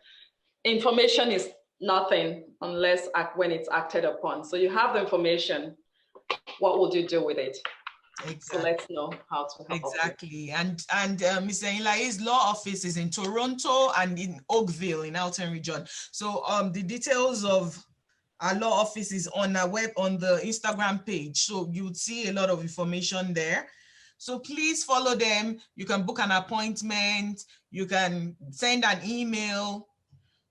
Speaker 2: Information is nothing unless when it's acted upon. So you have the information. What would you do with it? Exactly. So let's know how to help.
Speaker 3: Exactly. And Mr. Enyinlaye's law office is in Toronto and in Oakville in Alton Region. So the details of our law office is on our on the Instagram page. So you would see a lot of information there. So please follow them. You can book an appointment. You can send an email.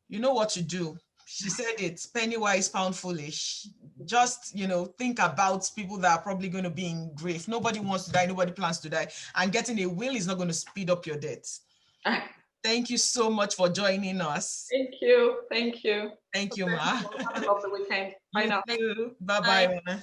Speaker 3: You know what to do. She said it, penny wise, pound foolish. Just, think about people that are probably going to be in grief. Nobody wants to die. Nobody plans to die. And getting a will is not going to speed up your death. Thank you so much for joining us.
Speaker 2: Thank you. Thank you.
Speaker 3: Thank you, Ma.
Speaker 2: Have a lovely weekend. Bye now.
Speaker 3: Bye-bye, Ma.